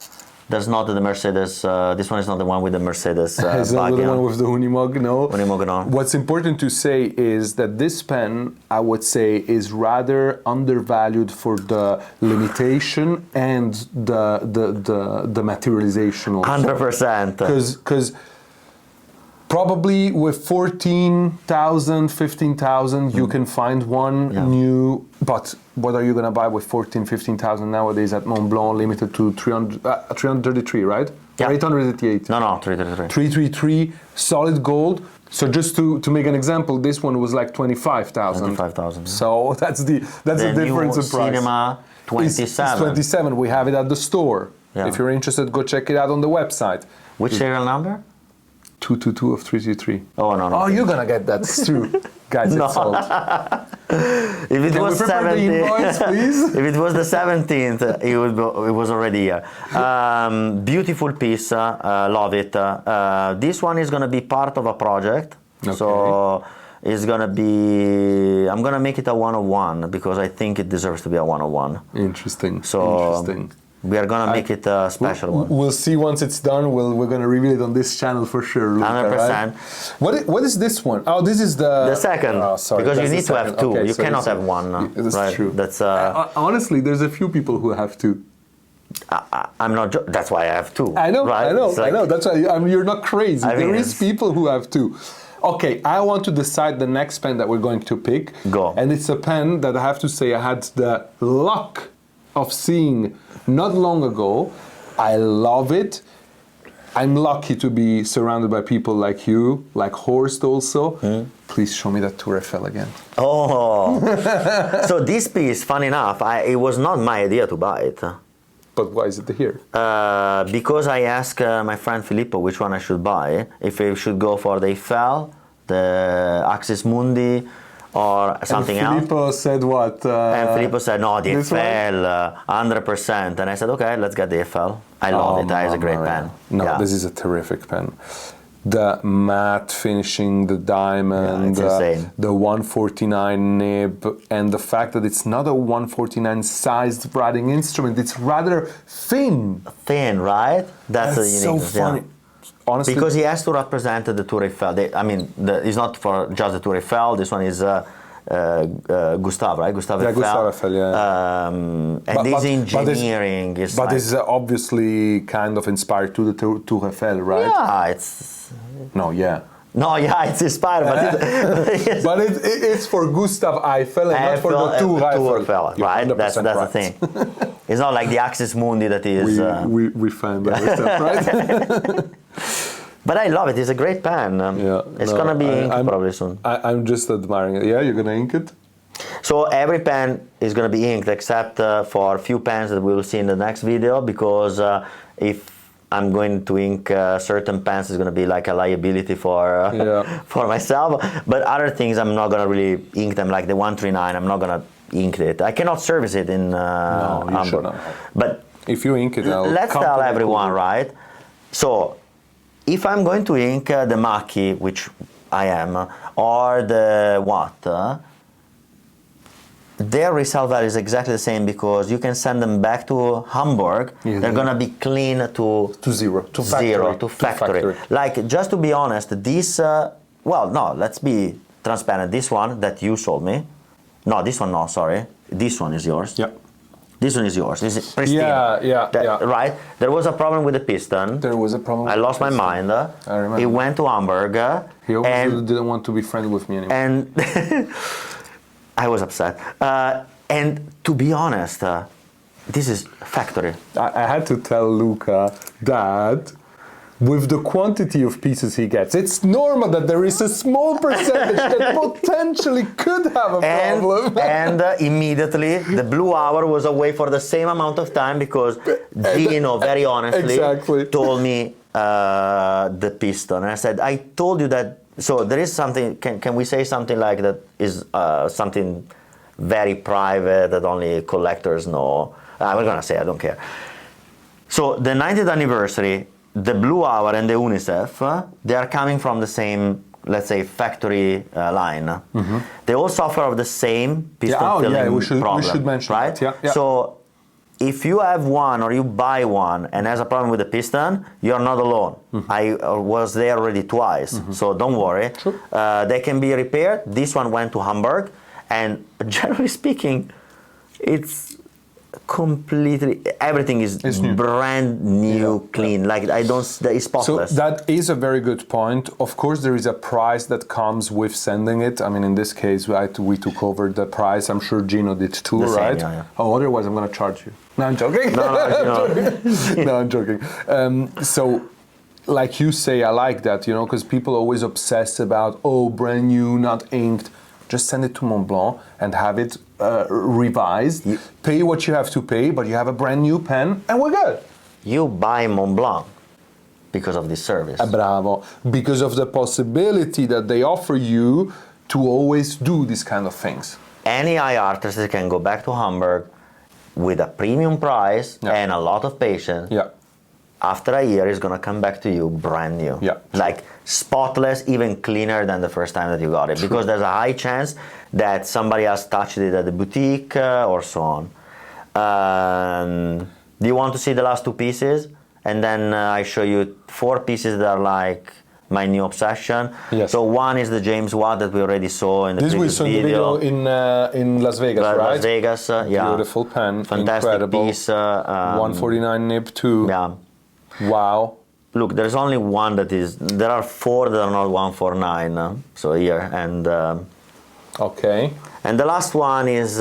there's not the Mercedes. This one is not the one with the Mercedes. It's not the one with the Unimog, no. Unimog, no. What's important to say is that this pen, I would say, is rather undervalued for the limitation and the materialization also. 100%. Because probably with 14,000, 15,000, you can find one new. But what are you going to buy with 14,000, 15,000 nowadays at Montblanc, limited to 333, right? Yeah. Or 888? No, 333. 333, solid gold. So just to make an example, this one was like 25,000. 25,000. So that's the difference in price. Cinema, 27. It's 27. We have it at the store. Yeah. If you're interested, go check it out on the website. Which serial number? 222 of 333. Oh, no. Oh, you're going to get that too. Guys, it's sold. If it was 17th, if it was the 17th, it was already here. Beautiful piece, love it. This one is going to be part of a project, so it's going to be. I'm going to make it a 101 because I think it deserves to be a 101. Interesting. So we are going to make it a special one. We'll see once it's done. We're going to reveal it on this channel for sure. Luca, 100%. Right? What is this one? Oh, this is the second. Oh, sorry, because you need to have two. Okay, you cannot have one. That's right? true. That's honestly, there's a few people who have two. I'm not. That's why I have two. I know. Right? I know. That's why you're not crazy. There is people who have two. Okay, I want to decide the next pen that we're going to pick. Go. And it's a pen that I have to say I had the luck of seeing not long ago. I love it. I'm lucky to be surrounded by people like you, like Horst also. Please show me that Tour Eiffel again. Oh, so this piece, fun enough, it was not my idea to buy it. But why is it here? Because I asked my friend Filippo which one I should buy, if I should go for the Eiffel, the Axis Mundi, or something else. And Filippo said what? And Filippo said, no, the Eiffel, 100%. And I said, okay, let's get the Eiffel. I love it. It's a great pen. No, this is a terrific pen. the matte finishing, the diamond, it's insane. the 149 nib, and the fact that it's not a 149 sized writing instrument, it's rather thin. Thin, right? That's the so uniqueness, funny. Honestly, because he has to represent the Tour Eiffel. It's not for just the Tour Eiffel. This one is Gustav, right? Gustav Eiffel. Gustav Eiffel, yeah. And this engineering is. But like, it's obviously kind of inspired to the Tour Eiffel, right? Yeah, it's. No, yeah. No, yeah, it's inspired, but it's. But it's for Gustav Eiffel and not for the Tour Eiffel. Right? That's the thing. It's not like the Axis Mundi that is. We find that, right? But I love it. It's a great pen. It's gonna be inked probably soon. I'm just admiring it. Yeah, you're gonna ink it? So every pen is gonna be inked except for a few pens that we will see in the next video, because if I'm going to ink certain pens, it's going to be like a liability for for myself. But other things, I'm not going to really ink them, like the 139. I'm not going to ink it. I cannot service it in Hamburg. But if you ink it, let's tell everyone, right? So if I'm going to ink the Macchi, which I am, or the what? Their resale value is exactly the same, because you can send them back to Hamburg. They're gonna be clean to zero, to factory. Like, just to be honest, this well, no, let's be transparent. This one that you sold me, no, this one, no, sorry, this one is yours. Yeah. This one is yours. This is pristine. Yeah. Right. There was a problem with the piston. There was a problem. I lost my mind. I remember. He went to Hamburg. He also didn't want to be friends with me anymore. And. I was upset. And to be honest, this is factory. I had to tell Luca that with the quantity of pieces he gets, it's normal that there is a small percentage that potentially could have a problem. And immediately the blue hour was away for the same amount of time, because Gino, very honestly, told me the piston. And I said, I told you that. So there is something, can we say something like that is something very private that only collectors know? I'm going to say, I don't care. So the 90th anniversary, the Blue Hour and the Unicef, they are coming from the same, let's say, factory line. Mm-hmm. They all suffer of the same piston filling problem. We should mention right? That. Yeah. So if you have one or you buy one and has a problem with the piston, you're not alone. Mm-hmm. I was there already twice, so don't worry. Sure. They can be repaired. This one went to Hamburg, and generally speaking, it's completely, everything is brand new, clean. Like, it's spotless. So that is a very good point. Of course, there is a price that comes with sending it. I mean, in this case, we took over the price. I'm sure Gino did too, right? Yeah. Oh, otherwise I'm going to charge you. No, I'm joking. No, I'm joking. So, like you say, I like that, because people always obsess about, brand new, not inked. Just send it to Montblanc and have it revised. Pay what you have to pay, but you have a brand new pen, and we're good. You buy Montblanc because of this service. Bravo. Because of the possibility that they offer you to always do these kind of things. Any eye artist can go back to Hamburg with a premium price and a lot of patience. Yeah. After a year, it's going to come back to you brand new. Yeah. Like spotless, even cleaner than the first time that you got it. True. Because there's a high chance that somebody else touched it at the boutique or so on. Do you want to see the last two pieces? And then I show you 4 pieces that are like my new obsession. Yes. So one is the James Watt that we already saw in the previous video. This we saw the video in Las Vegas, right? Las Vegas, yeah. Beautiful pen, fantastic incredible piece. 149 nib too. Yeah. Wow. Look, there's only one that is. There are 4 that are not 149. So here and. Okay. And the last one is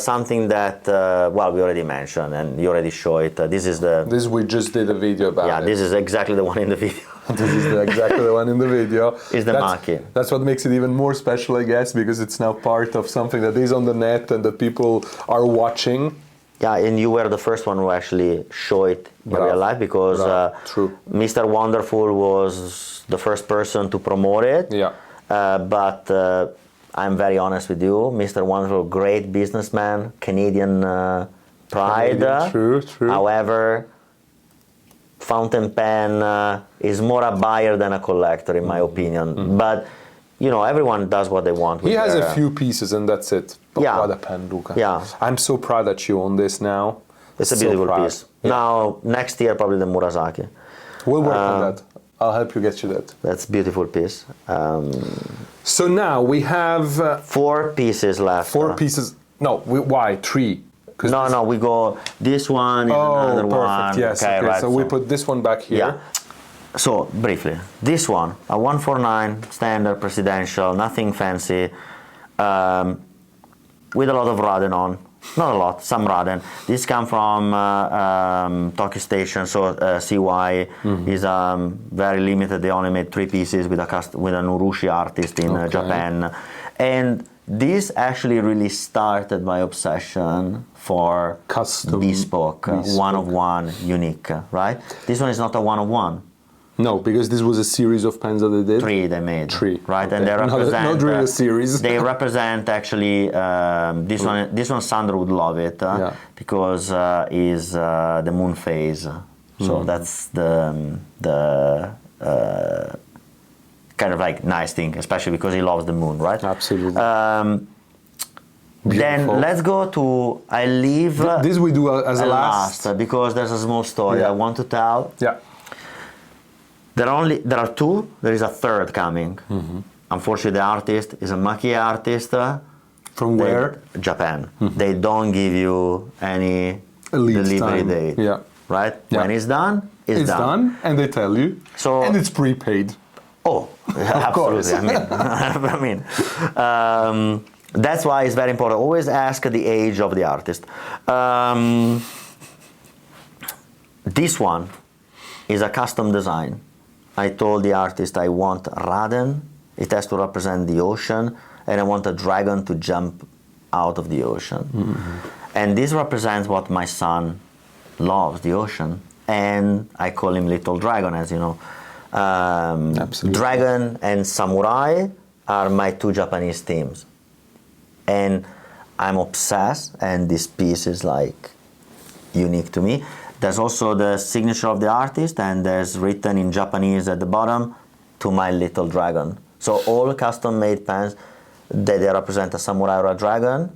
something that we already mentioned and you already show it. This we just did a video about. Yeah, this is exactly the one in the video. This is exactly the one in the video. Is the Macchi. That's what makes it even more special, I guess, because it's now part of something that is on the net and that people are watching. Yeah, and you were the first one who actually show it in real life, because Mr. Wonderful was the first person to promote it. Yeah. But I'm very honest with you, Mr. Wonderful, great businessman, Canadian pride. True. However, fountain pen is more a buyer than a collector, in my opinion. But everyone does what they want. He has a few pieces, and that's it. But Yeah. what a pen, Luca! Yeah. I'm so proud that you own this now. It's a So beautiful proud. piece. Yeah. Now, next year, probably the Murasaki. We'll work on that. I'll help you get you that. That's a beautiful piece. So now we have 4 pieces left. 4 pieces. No, why 3? No, we go. This one is another perfect. one. Yes. Okay. Right. So we put this one back here. Yeah. So briefly, this one, a 149 standard presidential, nothing fancy, with a lot of Raden on. Not a lot, some Raden. This come from Tokyo Station, so CY is very limited. They only made 3 pieces with an Urushi artist in Japan, and this actually really started my obsession for Custom, bespoke, one of one, unique. Right? This one is not a one of one. No, because this was a series of pens that they did. 3 they made. 3, right? Okay. And they represent. Not really a series. They represent actually this one. This one, Sandra would love it because is the moon phase. So that's the kind of like nice thing, especially because he loves the moon, right? Absolutely. Then let's go to. I leave this we do as a last because there's a small story I want to tell. Yeah. There are 2. There is a third coming. Unfortunately, the artist is a Maki artist. From where? Japan. They don't give you any delivery time. date. Yeah. Right? Yeah. When it's done, it's done. and they tell you. So, and it's prepaid. Oh, absolutely. I mean, that's why it's very important. Always ask the age of the artist. This one is a custom design. I told the artist I want Raden, it has to represent the ocean, and I want a dragon to jump out of the ocean. And this represents what my son loves, the ocean. And I call him Little Dragon, as you know. Absolutely. Dragon and samurai are my 2 Japanese themes. And I'm obsessed, and this piece is like unique to me. There's also the signature of the artist, and there's written in Japanese at the bottom, "To my little dragon." So all custom-made pens, they represent a samurai or a dragon.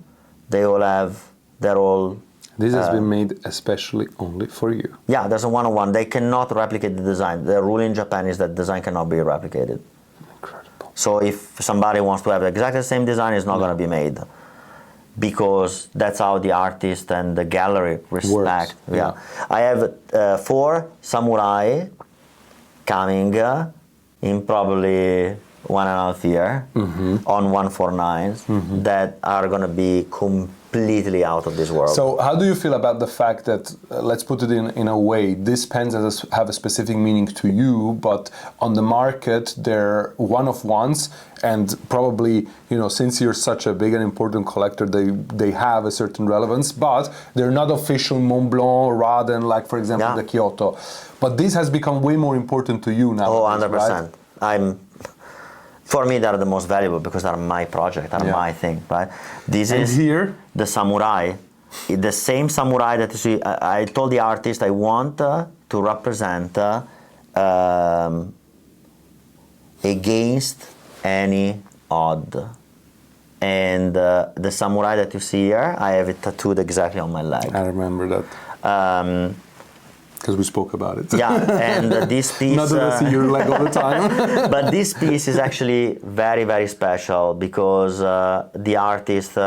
They're all. This has been made especially only for you. Yeah, there's a one-on-one. They cannot replicate the design. The rule in Japan is that design cannot be replicated. Incredible. So if somebody wants to have exactly the same design, it's not going to be made. Because that's how the artist and the gallery respect. Yeah. I have 4 samurai coming in probably 1.5 year on 149s that are going to be completely out of this world. So how do you feel about the fact that, let's put it in a way, these pens have a specific meaning to you, but on the market they're one-of-ones, and probably, since you're such a big and important collector, they have a certain relevance, but they're not official Montblanc, Raden, like for example the Kyoto. But this has become way more important to you now. Oh, 100%. Right? For me, they're the most valuable because they're my project, they're my thing, right? This is here, the samurai, the same samurai that you see. I told the artist I want to represent against any odd. And the samurai that you see here, I have it tattooed exactly on my leg. I remember that. Because we spoke about it. Yeah, and this piece... Not that I see your leg all the time. But this piece is actually very, very special because the artist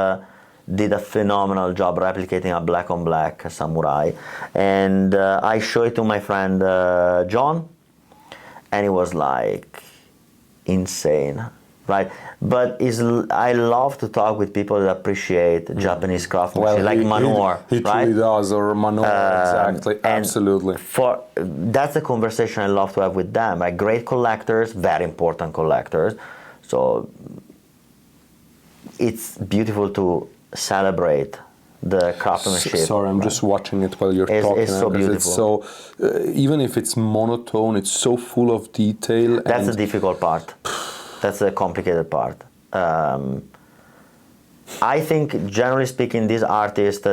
did a phenomenal job replicating a black-on-black samurai. And I showed it to my friend John, and it was like insane, right? But I love to talk with people that appreciate Japanese craftsmanship, like Manor, he right? truly does, or Manor, exactly, absolutely. That's the conversation I love to have with them. Like great collectors, very important collectors. So it's beautiful to celebrate the craftsmanship. Sorry, I'm just watching it while you're talking. It's so beautiful. It's so, even if it's monotone, it's so full of detail. That's the difficult part. That's the complicated part. I think, generally speaking, these artists, they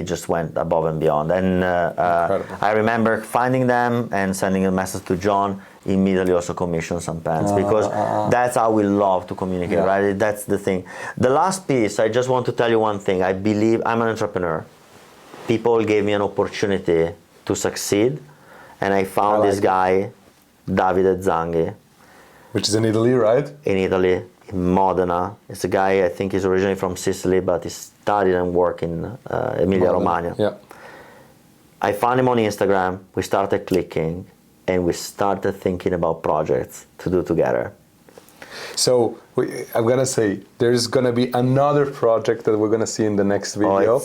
just went above and beyond. And I remember finding them and sending a message to John, immediately also commission some pens, because that's how we love to communicate, right? That's the thing. The last piece, I just want to tell you one thing. I believe I'm an entrepreneur. People gave me an opportunity to succeed, and I found this guy, Davide Zanghi. Which is in Italy, right? In Italy, in Modena. It's a guy, I think he's originally from Sicily, but he studied and worked in Emilia-Romagna. Yeah. I found him on Instagram, we started clicking, and we started thinking about projects to do together. So I'm gonna say there's gonna be another project that we're gonna see in the next video,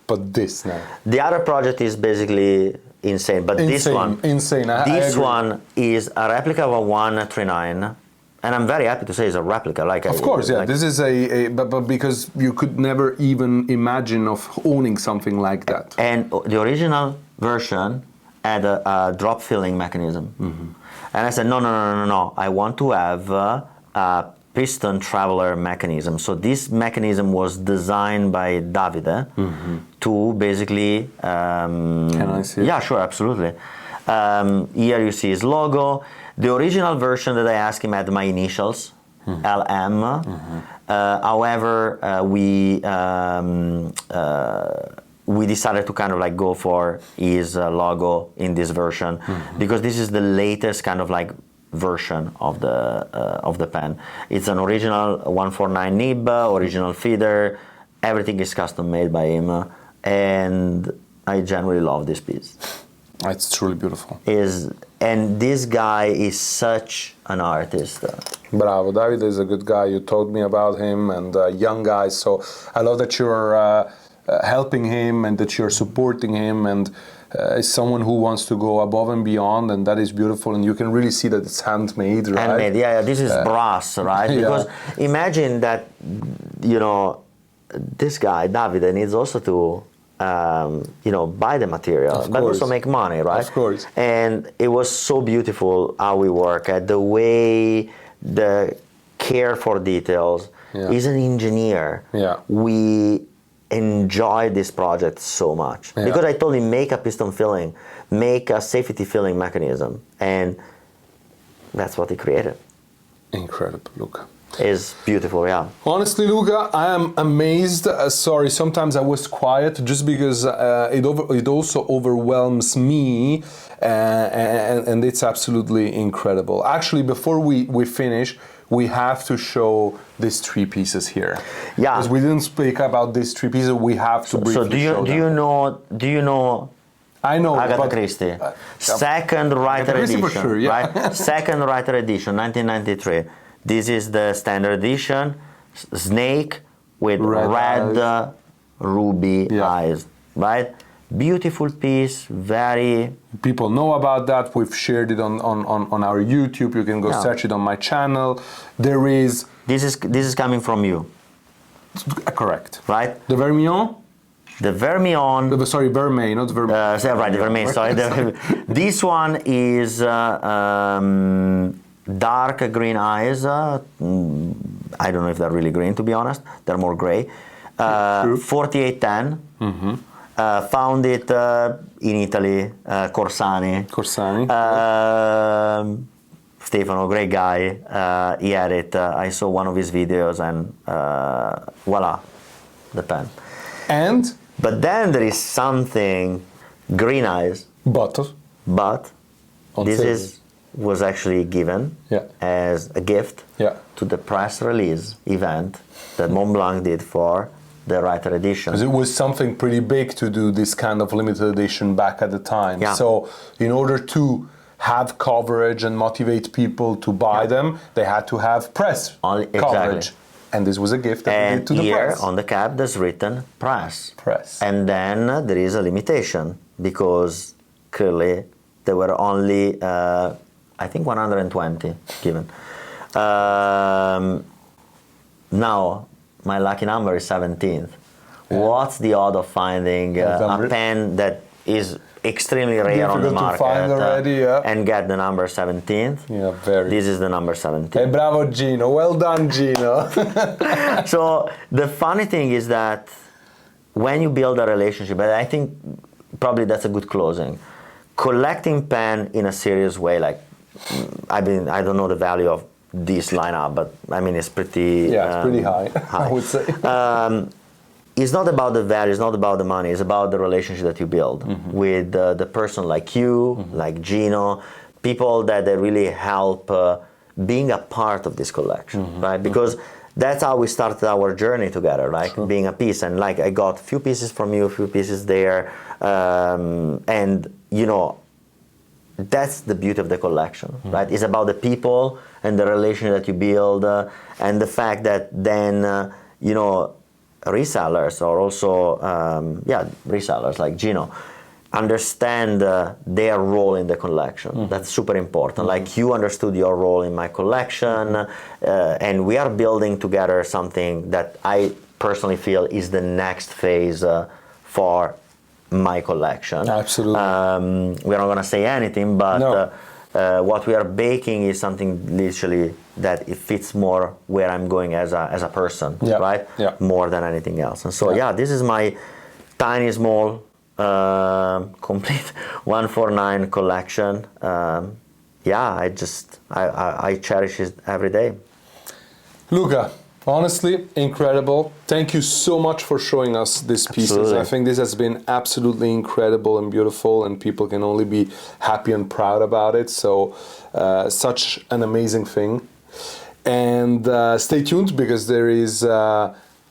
but this now. The other project is basically insane, but this one one is a replica of a 139, and I'm very happy to say it's a replica. Of course, yeah. This is but because you could never even imagine of owning something like that. And the original version had a drop filling mechanism. And I said, no, I want to have a piston traveler mechanism. So this mechanism was designed by Davide to basically... Can I see it? Yeah, sure, absolutely. Here you see his logo. The original version that I asked him had my initials, LM. However, we decided to kind of like go for his logo in this version because this is the latest kind of like version of the pen. It's an original 149 nib, original feeder. Everything is custom made by him, and I genuinely love this piece. It's truly beautiful. And this guy is such an artist. Bravo, Davide is a good guy. You told me about him, and a young guy. So I love that you're helping him and that you're supporting him, and is someone who wants to go above and beyond, and that is beautiful. And you can really see that it's handmade, right? Handmade, yeah. This is brass, right? Because imagine that, you know, this guy Davide needs also to buy the material, but also make money, right? Of course. And it was so beautiful how we work, the way the care for details. He's an engineer. We enjoy this project so much because I told him, make a piston filling, make a safety filling mechanism, and that's what he created. Incredible, Luca. Is beautiful, yeah. Honestly, Luca, I am amazed. Sorry, sometimes I was quiet just because it also overwhelms me, and it's absolutely incredible. Actually, before we finish, we have to show these three pieces here. Yeah. Because we didn't speak about these three pieces, we have to briefly show them. Do you know? I know Agatha Christie. Second writer edition, for sure, yeah. Right? Second writer edition, 1993. This is the standard edition, snake with red ruby eyes, right? Beautiful piece, very... People know about that. We've shared it on our YouTube. You can go search it on my channel. There is... This is coming from you. Correct. Right? The Vermillon? The Vermillon... Sorry, Vermeil, not Vermillon. Right, the Vermeil, sorry. This one is... dark green eyes. I don't know if they're really green, to be honest. They're more gray. 4810. Found it in Italy. Corsani. Stefano, great guy. He had it. I saw one of his videos, and voila, the pen. But then there is something green eyes. But this was actually given as a gift to the press release event that Montblanc did for the writer edition. Because it was something pretty big to do this kind of limited edition back at the time. So in order to have coverage and motivate people to buy them, they had to have press coverage. And this was a gift that we did to the press. And here on the cap there's written press. And then there is a limitation because clearly there were only I think 120 given. Now, my lucky number is 17th. What's the odds of finding a pen that is extremely rare on the Difficult market. to find already, yeah. And get the number 17th. Yeah, very. This is the number 17. Hey, bravo, Gino. Well done, Gino. So the funny thing is that when you build a relationship, and I think probably that's a good closing, collecting pen in a serious way, like I don't know the value of this lineup, but I mean it's pretty it's pretty high, I would say. It's not about the value, it's not about the money, it's about the relationship that you build with the person like you, like Gino, people that they really help being a part of this collection, right? Because that's how we started our journey together, like being a piece. And like I got a few pieces from you, a few pieces there, and you know, that's the beauty of the collection, right? It's about the people and the relation that you build, and the fact that then, you know, resellers or also, resellers like Gino understand their role in the collection. That's super important. Like you understood your role in my collection, and we are building together something that I personally feel is the next phase for my collection. Absolutely. We're not going to say anything, but No. what we are baking is something literally that it fits more where I'm going as a person, right? Yeah. More than anything else. And so, this is my tiny, small, complete 149 collection. I cherish it every day. Luca, honestly, incredible. Thank you so much for showing us these pieces. Absolutely. I think this has been absolutely incredible and beautiful, and people can only be happy and proud about it. So, such an amazing thing. And stay tuned, because there is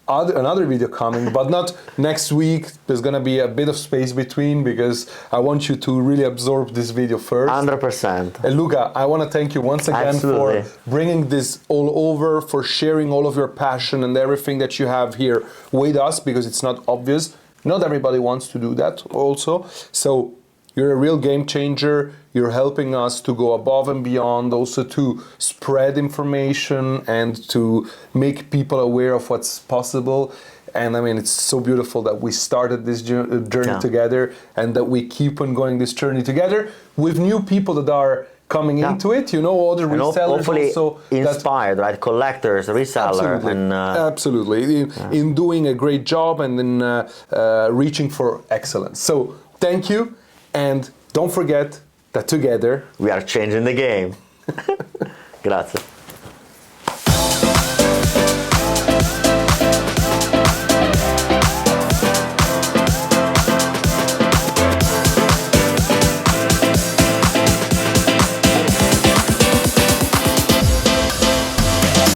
another video coming, but not next week. There's going to be a bit of space between, because I want you to really absorb this video first. 100%. And Luca, I want to thank you once again Absolutely. for bringing this all over, for sharing all of your passion and everything that you have here with us, because it's not obvious. Not everybody wants to do that also. So you're a real game changer. You're helping us to go above and beyond, also to spread information and to make people aware of what's possible. And I mean, it's so beautiful that we started this journey together, and that we keep on going this journey together with new people that are coming into it, you know, other And resellers hopefully also. inspired, right? Collectors, resellers. Absolutely. In doing a great job and in reaching for excellence. So thank you. And don't forget that together We are changing the game. Grazie.